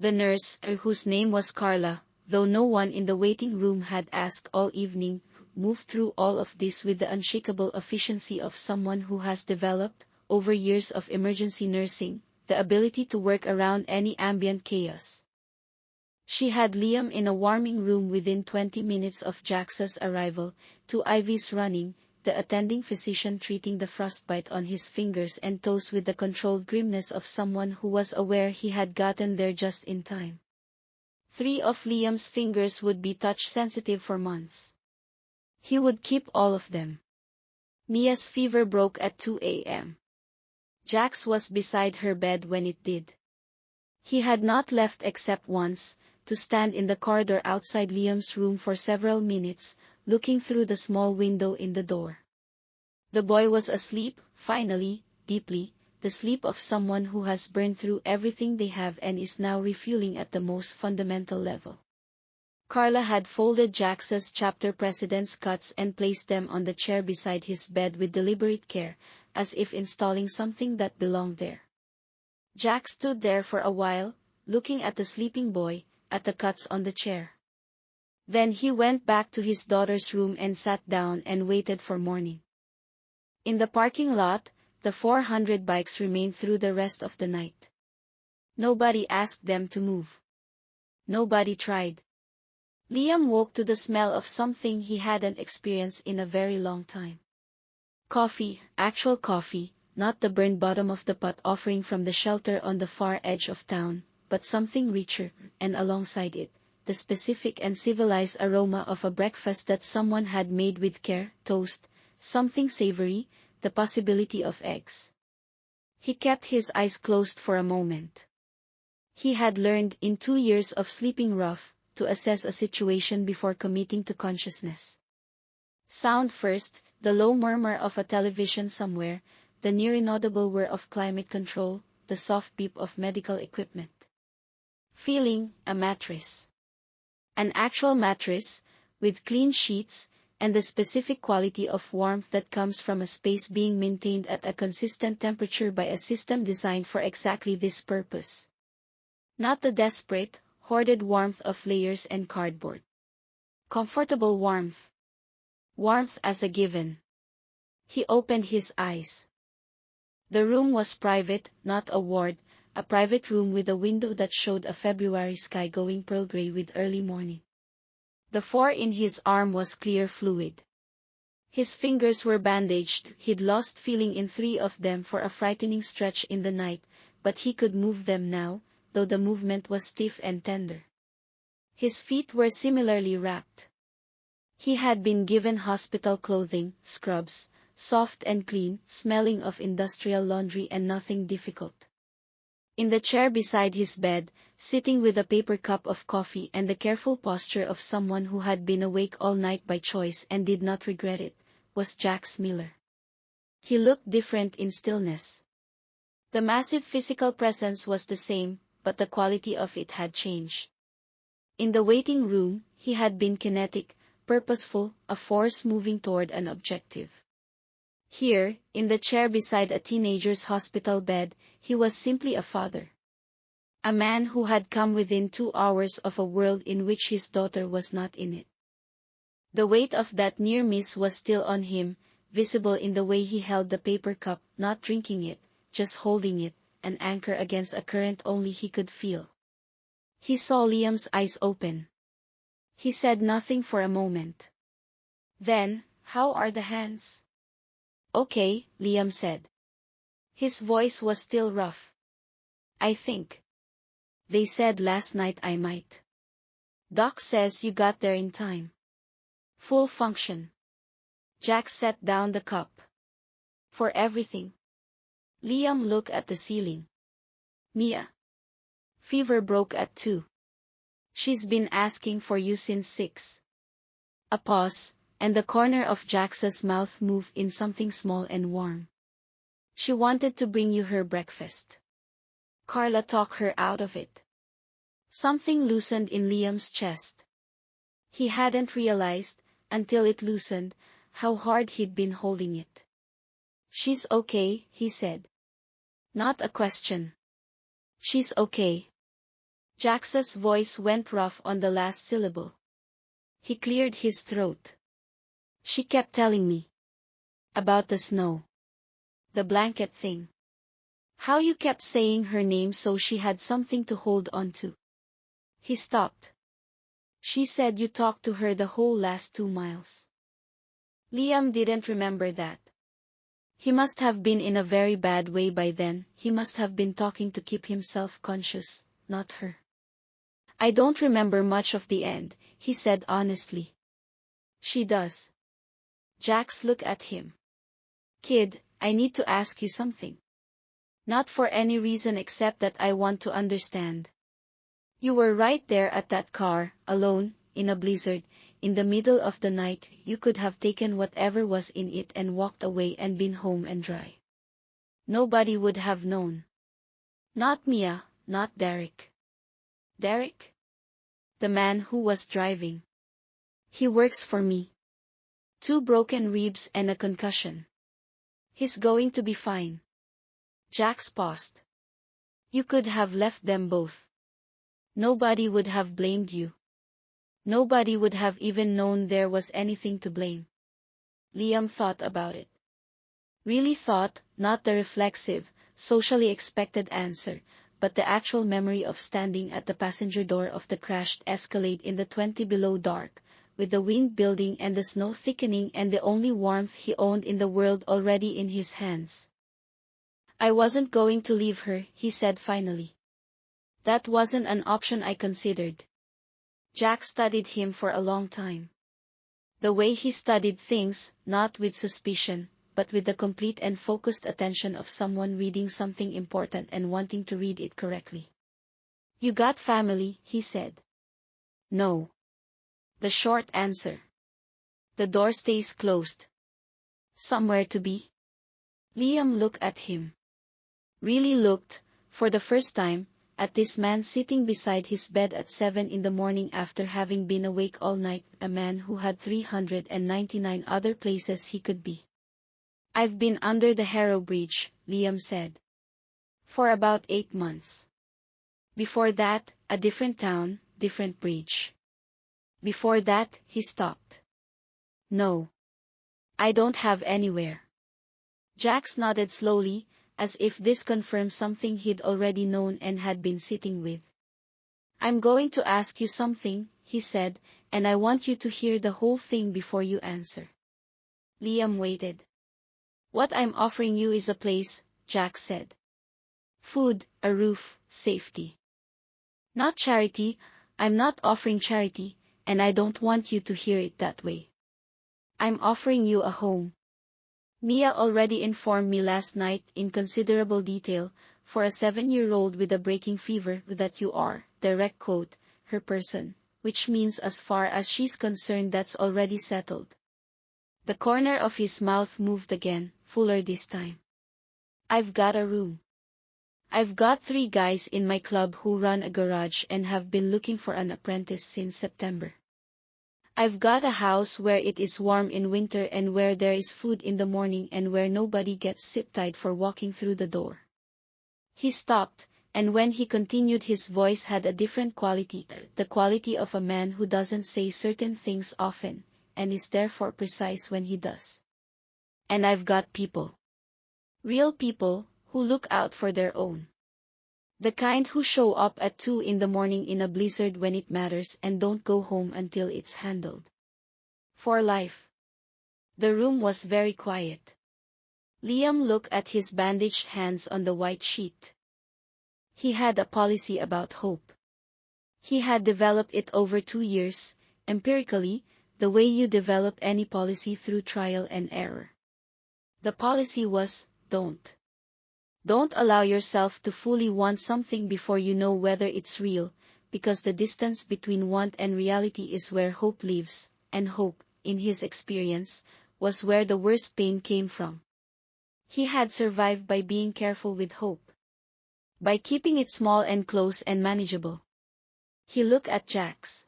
The nurse, whose name was Carla, though no one in the waiting room had asked all evening, moved through all of this with the unshakable efficiency of someone who has developed, over years of emergency nursing, the ability to work around any ambient chaos. She had Liam in a warming room within 20 minutes of Jax's arrival, 2 IVs running, the attending physician treating the frostbite on his fingers and toes with the controlled grimness of someone who was aware he had gotten there just in time. 3 of Liam's fingers would be touch-sensitive for months. He would keep all of them. Mia's fever broke at 2 a.m. Jax was beside her bed when it did. He had not left except once, to stand in the corridor outside Liam's room for several minutes, looking through the small window in the door. The boy was asleep, finally, deeply, the sleep of someone who has burned through everything they have and is now refueling at the most fundamental level. Carla had folded Jax's chapter president's cuts and placed them on the chair beside his bed with deliberate care, as if installing something that belonged there. Jax stood there for a while, looking at the sleeping boy, at the cuts on the chair. Then he went back to his daughter's room and sat down and waited for morning. In the parking lot, the 400 bikes remained through the rest of the night. Nobody asked them to move. Nobody tried. Liam woke to the smell of something he hadn't experienced in a very long time. Coffee, actual coffee, not the burned bottom of the pot offering from the shelter on the far edge of town, but something richer, and alongside it, the specific and civilized aroma of a breakfast that someone had made with care, toast, something savory, the possibility of eggs. He kept his eyes closed for a moment. He had learned, in 2 years of sleeping rough, to assess a situation before committing to consciousness. Sound first, the low murmur of a television somewhere, the near inaudible whir of climate control, the soft beep of medical equipment. Feeling, a mattress. An actual mattress, with clean sheets, and the specific quality of warmth that comes from a space being maintained at a consistent temperature by a system designed for exactly this purpose. Not the desperate, hoarded warmth of layers and cardboard. Comfortable warmth. Warmth as a given. He opened his eyes. The room was private, not a ward, a private room with a window that showed a February sky going pearl gray with early morning. The 4 in his arm was clear fluid. His fingers were bandaged, he'd lost feeling in 3 of them for a frightening stretch in the night, but he could move them now, though the movement was stiff and tender. His feet were similarly wrapped. He had been given hospital clothing, scrubs, soft and clean, smelling of industrial laundry and nothing difficult. In the chair beside his bed, sitting with a paper cup of coffee and the careful posture of someone who had been awake all night by choice and did not regret it, was Jax Miller. He looked different in stillness. The massive physical presence was the same, but the quality of it had changed. In the waiting room, he had been kinetic, purposeful, a force moving toward an objective. Here, in the chair beside a teenager's hospital bed, he was simply a father. A man who had come within 2 hours of a world in which his daughter was not in it. The weight of that near miss was still on him, visible in the way he held the paper cup, not drinking it, just holding it, an anchor against a current only he could feel. He saw Liam's eyes open. He said nothing for a moment. Then, "How are the hands?" "Okay," Liam said. His voice was still rough. "I think. They said last night I might. Doc says you got there in time. Full function." Jack set down the cup. "For everything?" Liam looked at the ceiling. "Mia. Fever broke at 2. She's been asking for you since 6. A pause, and the corner of Jax's mouth moved in something small and warm. "She wanted to bring you her breakfast. Carla talked her out of it." Something loosened in Liam's chest. He hadn't realized, until it loosened, how hard he'd been holding it. "She's okay," he said. "Not a question. She's okay." Jax's voice went rough on the last syllable. He cleared his throat. "She kept telling me. About the snow. The blanket thing. How you kept saying her name so she had something to hold on to." He stopped. "She said you talked to her the whole last 2 miles. Liam didn't remember that. He must have been in a very bad way by then. He must have been talking to keep himself conscious, not her. "I don't remember much of the end," he said honestly. "She does." Jax looked at him. "Kid, I need to ask you something. Not for any reason except that I want to understand. You were right there at that car, alone, in a blizzard, in the middle of the night. You could have taken whatever was in it and walked away and been home and dry. Nobody would have known. Not Mia, not Derek." "Derek?" "The man who was driving. He works for me. 2 broken ribs and a concussion. He's going to be fine." Jax paused. "You could have left them both. Nobody would have blamed you. Nobody would have even known there was anything to blame." Liam thought about it. Really thought, not the reflexive, socially expected answer, but the actual memory of standing at the passenger door of the crashed Escalade in the 20 below dark, with the wind building and the snow thickening and the only warmth he owned in the world already in his hands. "I wasn't going to leave her," he said finally. "That wasn't an option I considered." Jack studied him for a long time. The way he studied things, not with suspicion, but with the complete and focused attention of someone reading something important and wanting to read it correctly. "You got family?" he said. "No." The short answer. "The door stays closed. Somewhere to be?" Liam looked at him. Really looked, for the first time, at this man sitting beside his bed at 7 in the morning after having been awake all night, a man who had 399 other places he could be. "I've been under the Harrow Bridge," Liam said. "For about 8 months. Before that, a different town, different bridge. Before that," he stopped. "No. I don't have anywhere." Jax nodded slowly, as if this confirmed something he'd already known and had been sitting with. "I'm going to ask you something," he said, "and I want you to hear the whole thing before you answer." Liam waited. "What I'm offering you is a place," Jack said. "Food, a roof, safety. Not charity. I'm not offering charity, and I don't want you to hear it that way. I'm offering you a home. Mia already informed me last night in considerable detail, for a 7-year-old with a breaking fever, that you are, direct quote, her person, which means as far as she's concerned that's already settled." The corner of his mouth moved again, fuller this time. "I've got a room. I've got 3 guys in my club who run a garage and have been looking for an apprentice since September. I've got a house where it is warm in winter and where there is food in the morning and where nobody gets zip-tied for walking through the door." He stopped, And when he continued, his voice had a different quality, the quality of a man who doesn't say certain things often, and is therefore precise when he does. And I've got people. Real people, who look out for their own. The kind who show up at 2 in the morning in a blizzard when it matters and don't go home until it's handled. For life. The room was very quiet. Liam looked at his bandaged hands on the white sheet. He had a policy about hope. He had developed it over 2 years, empirically, the way you develop any policy through trial and error. The policy was, don't. Don't allow yourself to fully want something before you know whether it's real, because the distance between want and reality is where hope lives, and hope, in his experience, was where the worst pain came from. He had survived by being careful with hope. By keeping it small and close and manageable. He looked at Jax.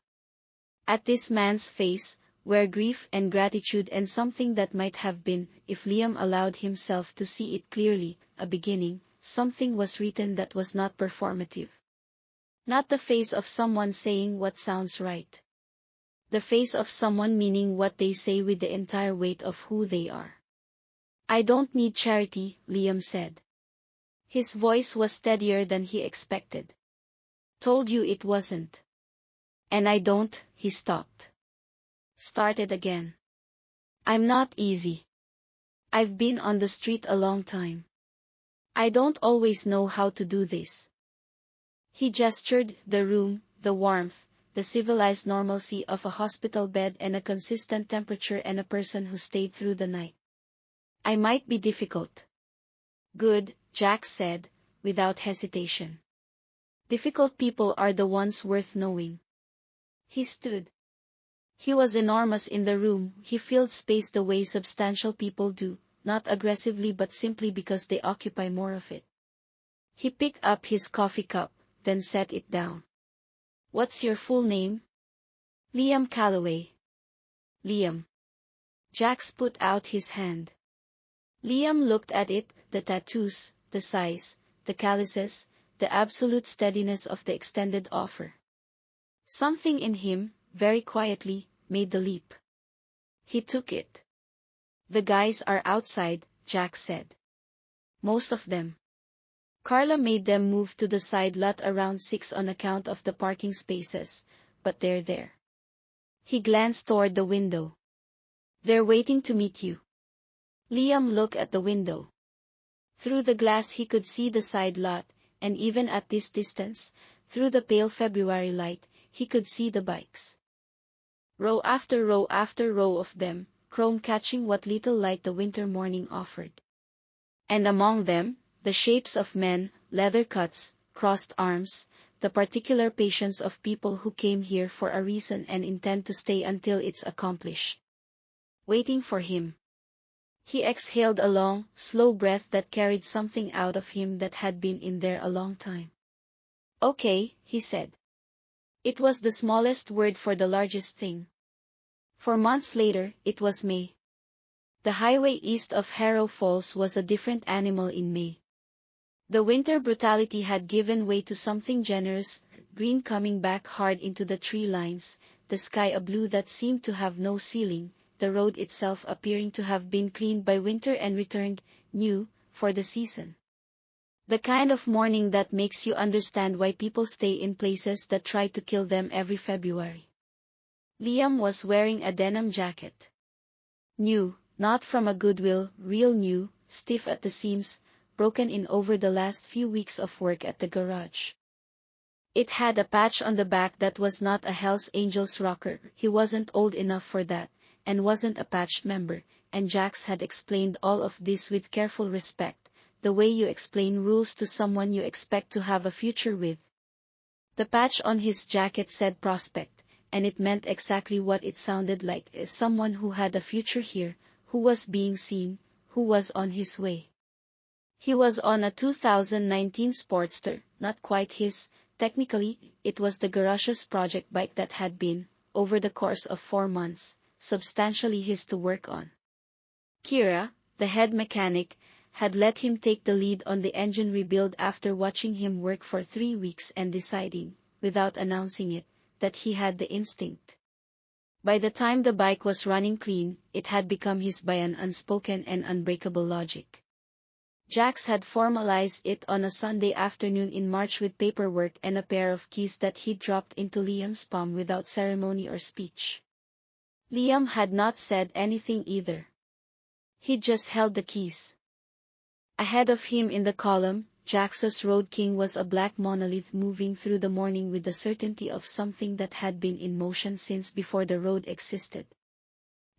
At this man's face, where grief and gratitude and something that might have been, if Liam allowed himself to see it clearly, a beginning, something was written that was not performative. Not the face of someone saying what sounds right. The face of someone meaning what they say with the entire weight of who they are. I don't need charity, Liam said. His voice was steadier than he expected. Told you it wasn't. And I don't, he stopped. Started again. I'm not easy. I've been on the street a long time. I don't always know how to do this. He gestured, the room, the warmth, the civilized normalcy of a hospital bed and a consistent temperature and a person who stayed through the night. I might be difficult. Good, Jack said, without hesitation. Difficult people are the ones worth knowing. He stood. He was enormous in the room, he filled space the way substantial people do, not aggressively but simply because they occupy more of it. He picked up his coffee cup, then set it down. What's your full name? Liam Calloway. Liam. Jax put out his hand. Liam looked at it, the tattoos, the size, the calluses, the absolute steadiness of the extended offer. Something in him, very quietly, made the leap. He took it. The guys are outside, Jack said. Most of them. Carla made them move to the side lot around 6 on account of the parking spaces, but they're there. He glanced toward the window. They're waiting to meet you. Liam looked at the window. Through the glass he could see the side lot, and even at this distance, through the pale February light, he could see the bikes. Row after row after row of them, chrome catching what little light the winter morning offered. And among them, the shapes of men, leather cuts, crossed arms, the particular patience of people who came here for a reason and intend to stay until it's accomplished. Waiting for him. He exhaled a long, slow breath that carried something out of him that had been in there a long time. Okay, he said. It was the smallest word for the largest thing. 4 months later, it was May. The highway east of Harrow Falls was a different animal in May. The winter brutality had given way to something generous, green coming back hard into the tree lines, the sky a blue that seemed to have no ceiling, the road itself appearing to have been cleaned by winter and returned, new, for the season. The kind of morning that makes you understand why people stay in places that try to kill them every February. Liam was wearing a denim jacket. New, not from a Goodwill, real new, stiff at the seams, broken in over the last few weeks of work at the garage. It had a patch on the back that was not a Hells Angels rocker, he wasn't old enough for that, and wasn't a patch member, and Jax had explained all of this with careful respect, the way you explain rules to someone you expect to have a future with. The patch on his jacket said Prospect, and it meant exactly what it sounded like, someone who had a future here, who was being seen, who was on his way. He was on a 2019 Sportster, not quite his, technically, it was the garage's project bike that had been, over the course of 4 months, substantially his to work on. Kira, the head mechanic, had let him take the lead on the engine rebuild after watching him work for 3 weeks and deciding, without announcing it, that he had the instinct. By the time the bike was running clean, it had become his by an unspoken and unbreakable logic. Jax had formalized it on a Sunday afternoon in March with paperwork and a pair of keys that he'd dropped into Liam's palm without ceremony or speech. Liam had not said anything either. He just held the keys. Ahead of him in the column, Jax's Road King was a black monolith moving through the morning with the certainty of something that had been in motion since before the road existed.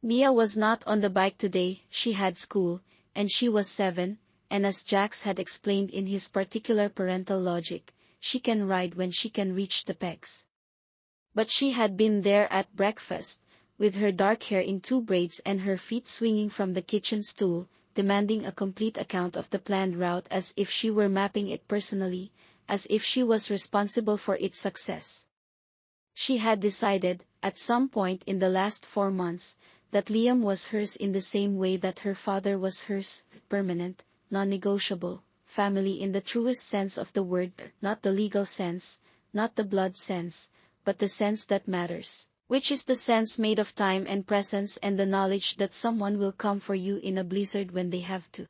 Mia was not on the bike today, she had school, and she was 7, and as Jax had explained in his particular parental logic, she can ride when she can reach the pegs. But she had been there at breakfast, with her dark hair in 2 braids and her feet swinging from the kitchen stool, demanding a complete account of the planned route as if she were mapping it personally, as if she was responsible for its success. She had decided, at some point in the last 4 months, that Liam was hers in the same way that her father was hers, permanent, non-negotiable, family in the truest sense of the word, not the legal sense, not the blood sense, but the sense that matters, which is the sense made of time and presence and the knowledge that someone will come for you in a blizzard when they have to.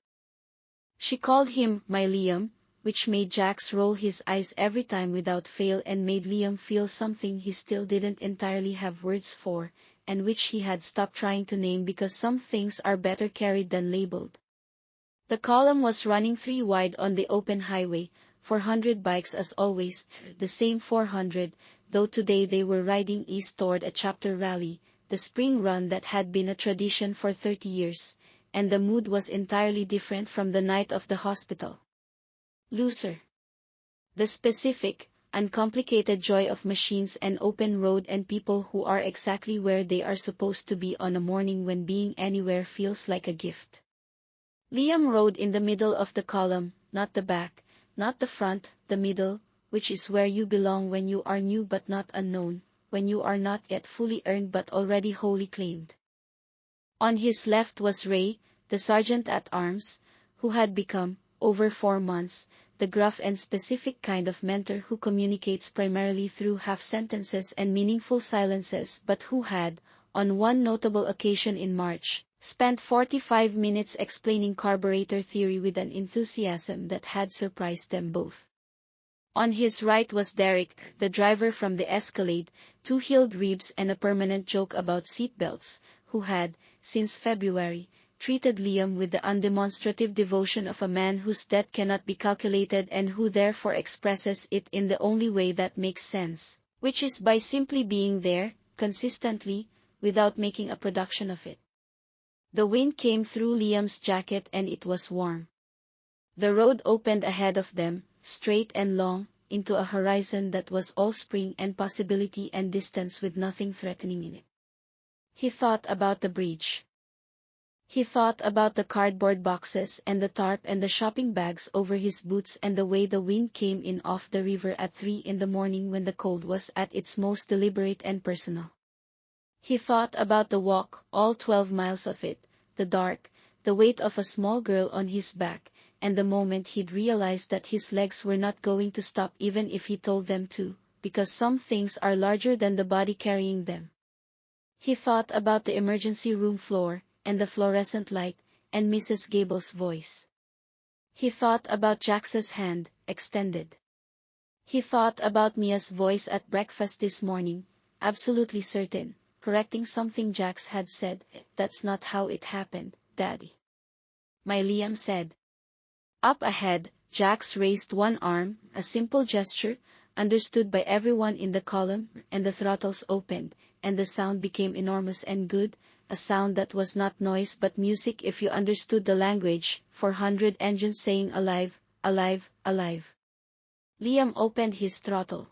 She called him my Liam, which made Jax roll his eyes every time without fail and made Liam feel something he still didn't entirely have words for, and which he had stopped trying to name because some things are better carried than labeled. The column was running 3 wide on the open highway, 400 bikes as always, the same 400, though today they were riding east toward a chapter rally, the spring run that had been a tradition for 30 years, and the mood was entirely different from the night of the hospital. Looser. The specific, uncomplicated joy of machines and open road and people who are exactly where they are supposed to be on a morning when being anywhere feels like a gift. Liam rode in the middle of the column, not the back, not the front, the middle, which is where you belong when you are new but not unknown, when you are not yet fully earned but already wholly claimed. On his left was Ray, the sergeant-at-arms, who had become, over 4 months, the gruff and specific kind of mentor who communicates primarily through half-sentences and meaningful silences but who had, on one notable occasion in March, spent 45 minutes explaining carburetor theory with an enthusiasm that had surprised them both. On his right was Derek, the driver from the Escalade, 2 healed ribs and a permanent joke about seatbelts, who had, since February, treated Liam with the undemonstrative devotion of a man whose debt cannot be calculated and who therefore expresses it in the only way that makes sense, which is by simply being there, consistently, without making a production of it. The wind came through Liam's jacket and it was warm. The road opened ahead of them, straight and long, into a horizon that was all spring and possibility and distance with nothing threatening in it. He thought about the bridge. He thought about the cardboard boxes and the tarp and the shopping bags over his boots and the way the wind came in off the river at 3 in the morning when the cold was at its most deliberate and personal. He thought about the walk, all 12 miles of it, the dark, the weight of a small girl on his back, and the moment he'd realized that his legs were not going to stop even if he told them to, because some things are larger than the body carrying them. He thought about the emergency room floor, and the fluorescent light, and Mrs. Gable's voice. He thought about Jax's hand, extended. He thought about Mia's voice at breakfast this morning, absolutely certain, correcting something Jax had said, "That's not how it happened, Daddy." My Liam said. Up ahead, Jax raised one arm, a simple gesture, understood by everyone in the column, and the throttles opened, and the sound became enormous and good, a sound that was not noise but music if you understood the language, 400 engines saying alive, alive, alive. Liam opened his throttle.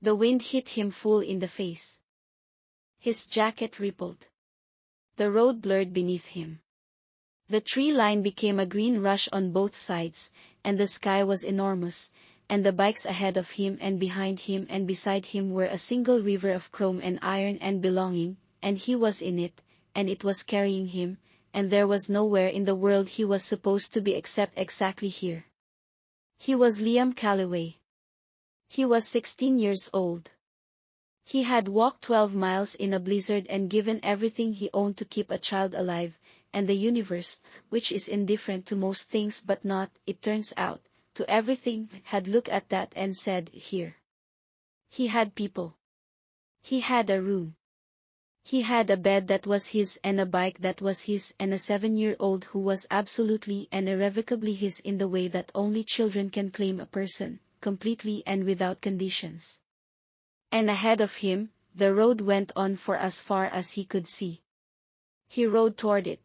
The wind hit him full in the face. His jacket rippled. The road blurred beneath him. The tree line became a green rush on both sides, and the sky was enormous, and the bikes ahead of him and behind him and beside him were a single river of chrome and iron and belonging, and he was in it, and it was carrying him, and there was nowhere in the world he was supposed to be except exactly here. He was Liam Calloway. He was 16 years old. He had walked 12 miles in a blizzard and given everything he owned to keep a child alive, and the universe, which is indifferent to most things but not, it turns out, to everything, had looked at that and said, here. He had people. He had a room. He had a bed that was his and a bike that was his and a 7-year-old who was absolutely and irrevocably his in the way that only children can claim a person, completely and without conditions. And ahead of him, the road went on for as far as he could see. He rode toward it,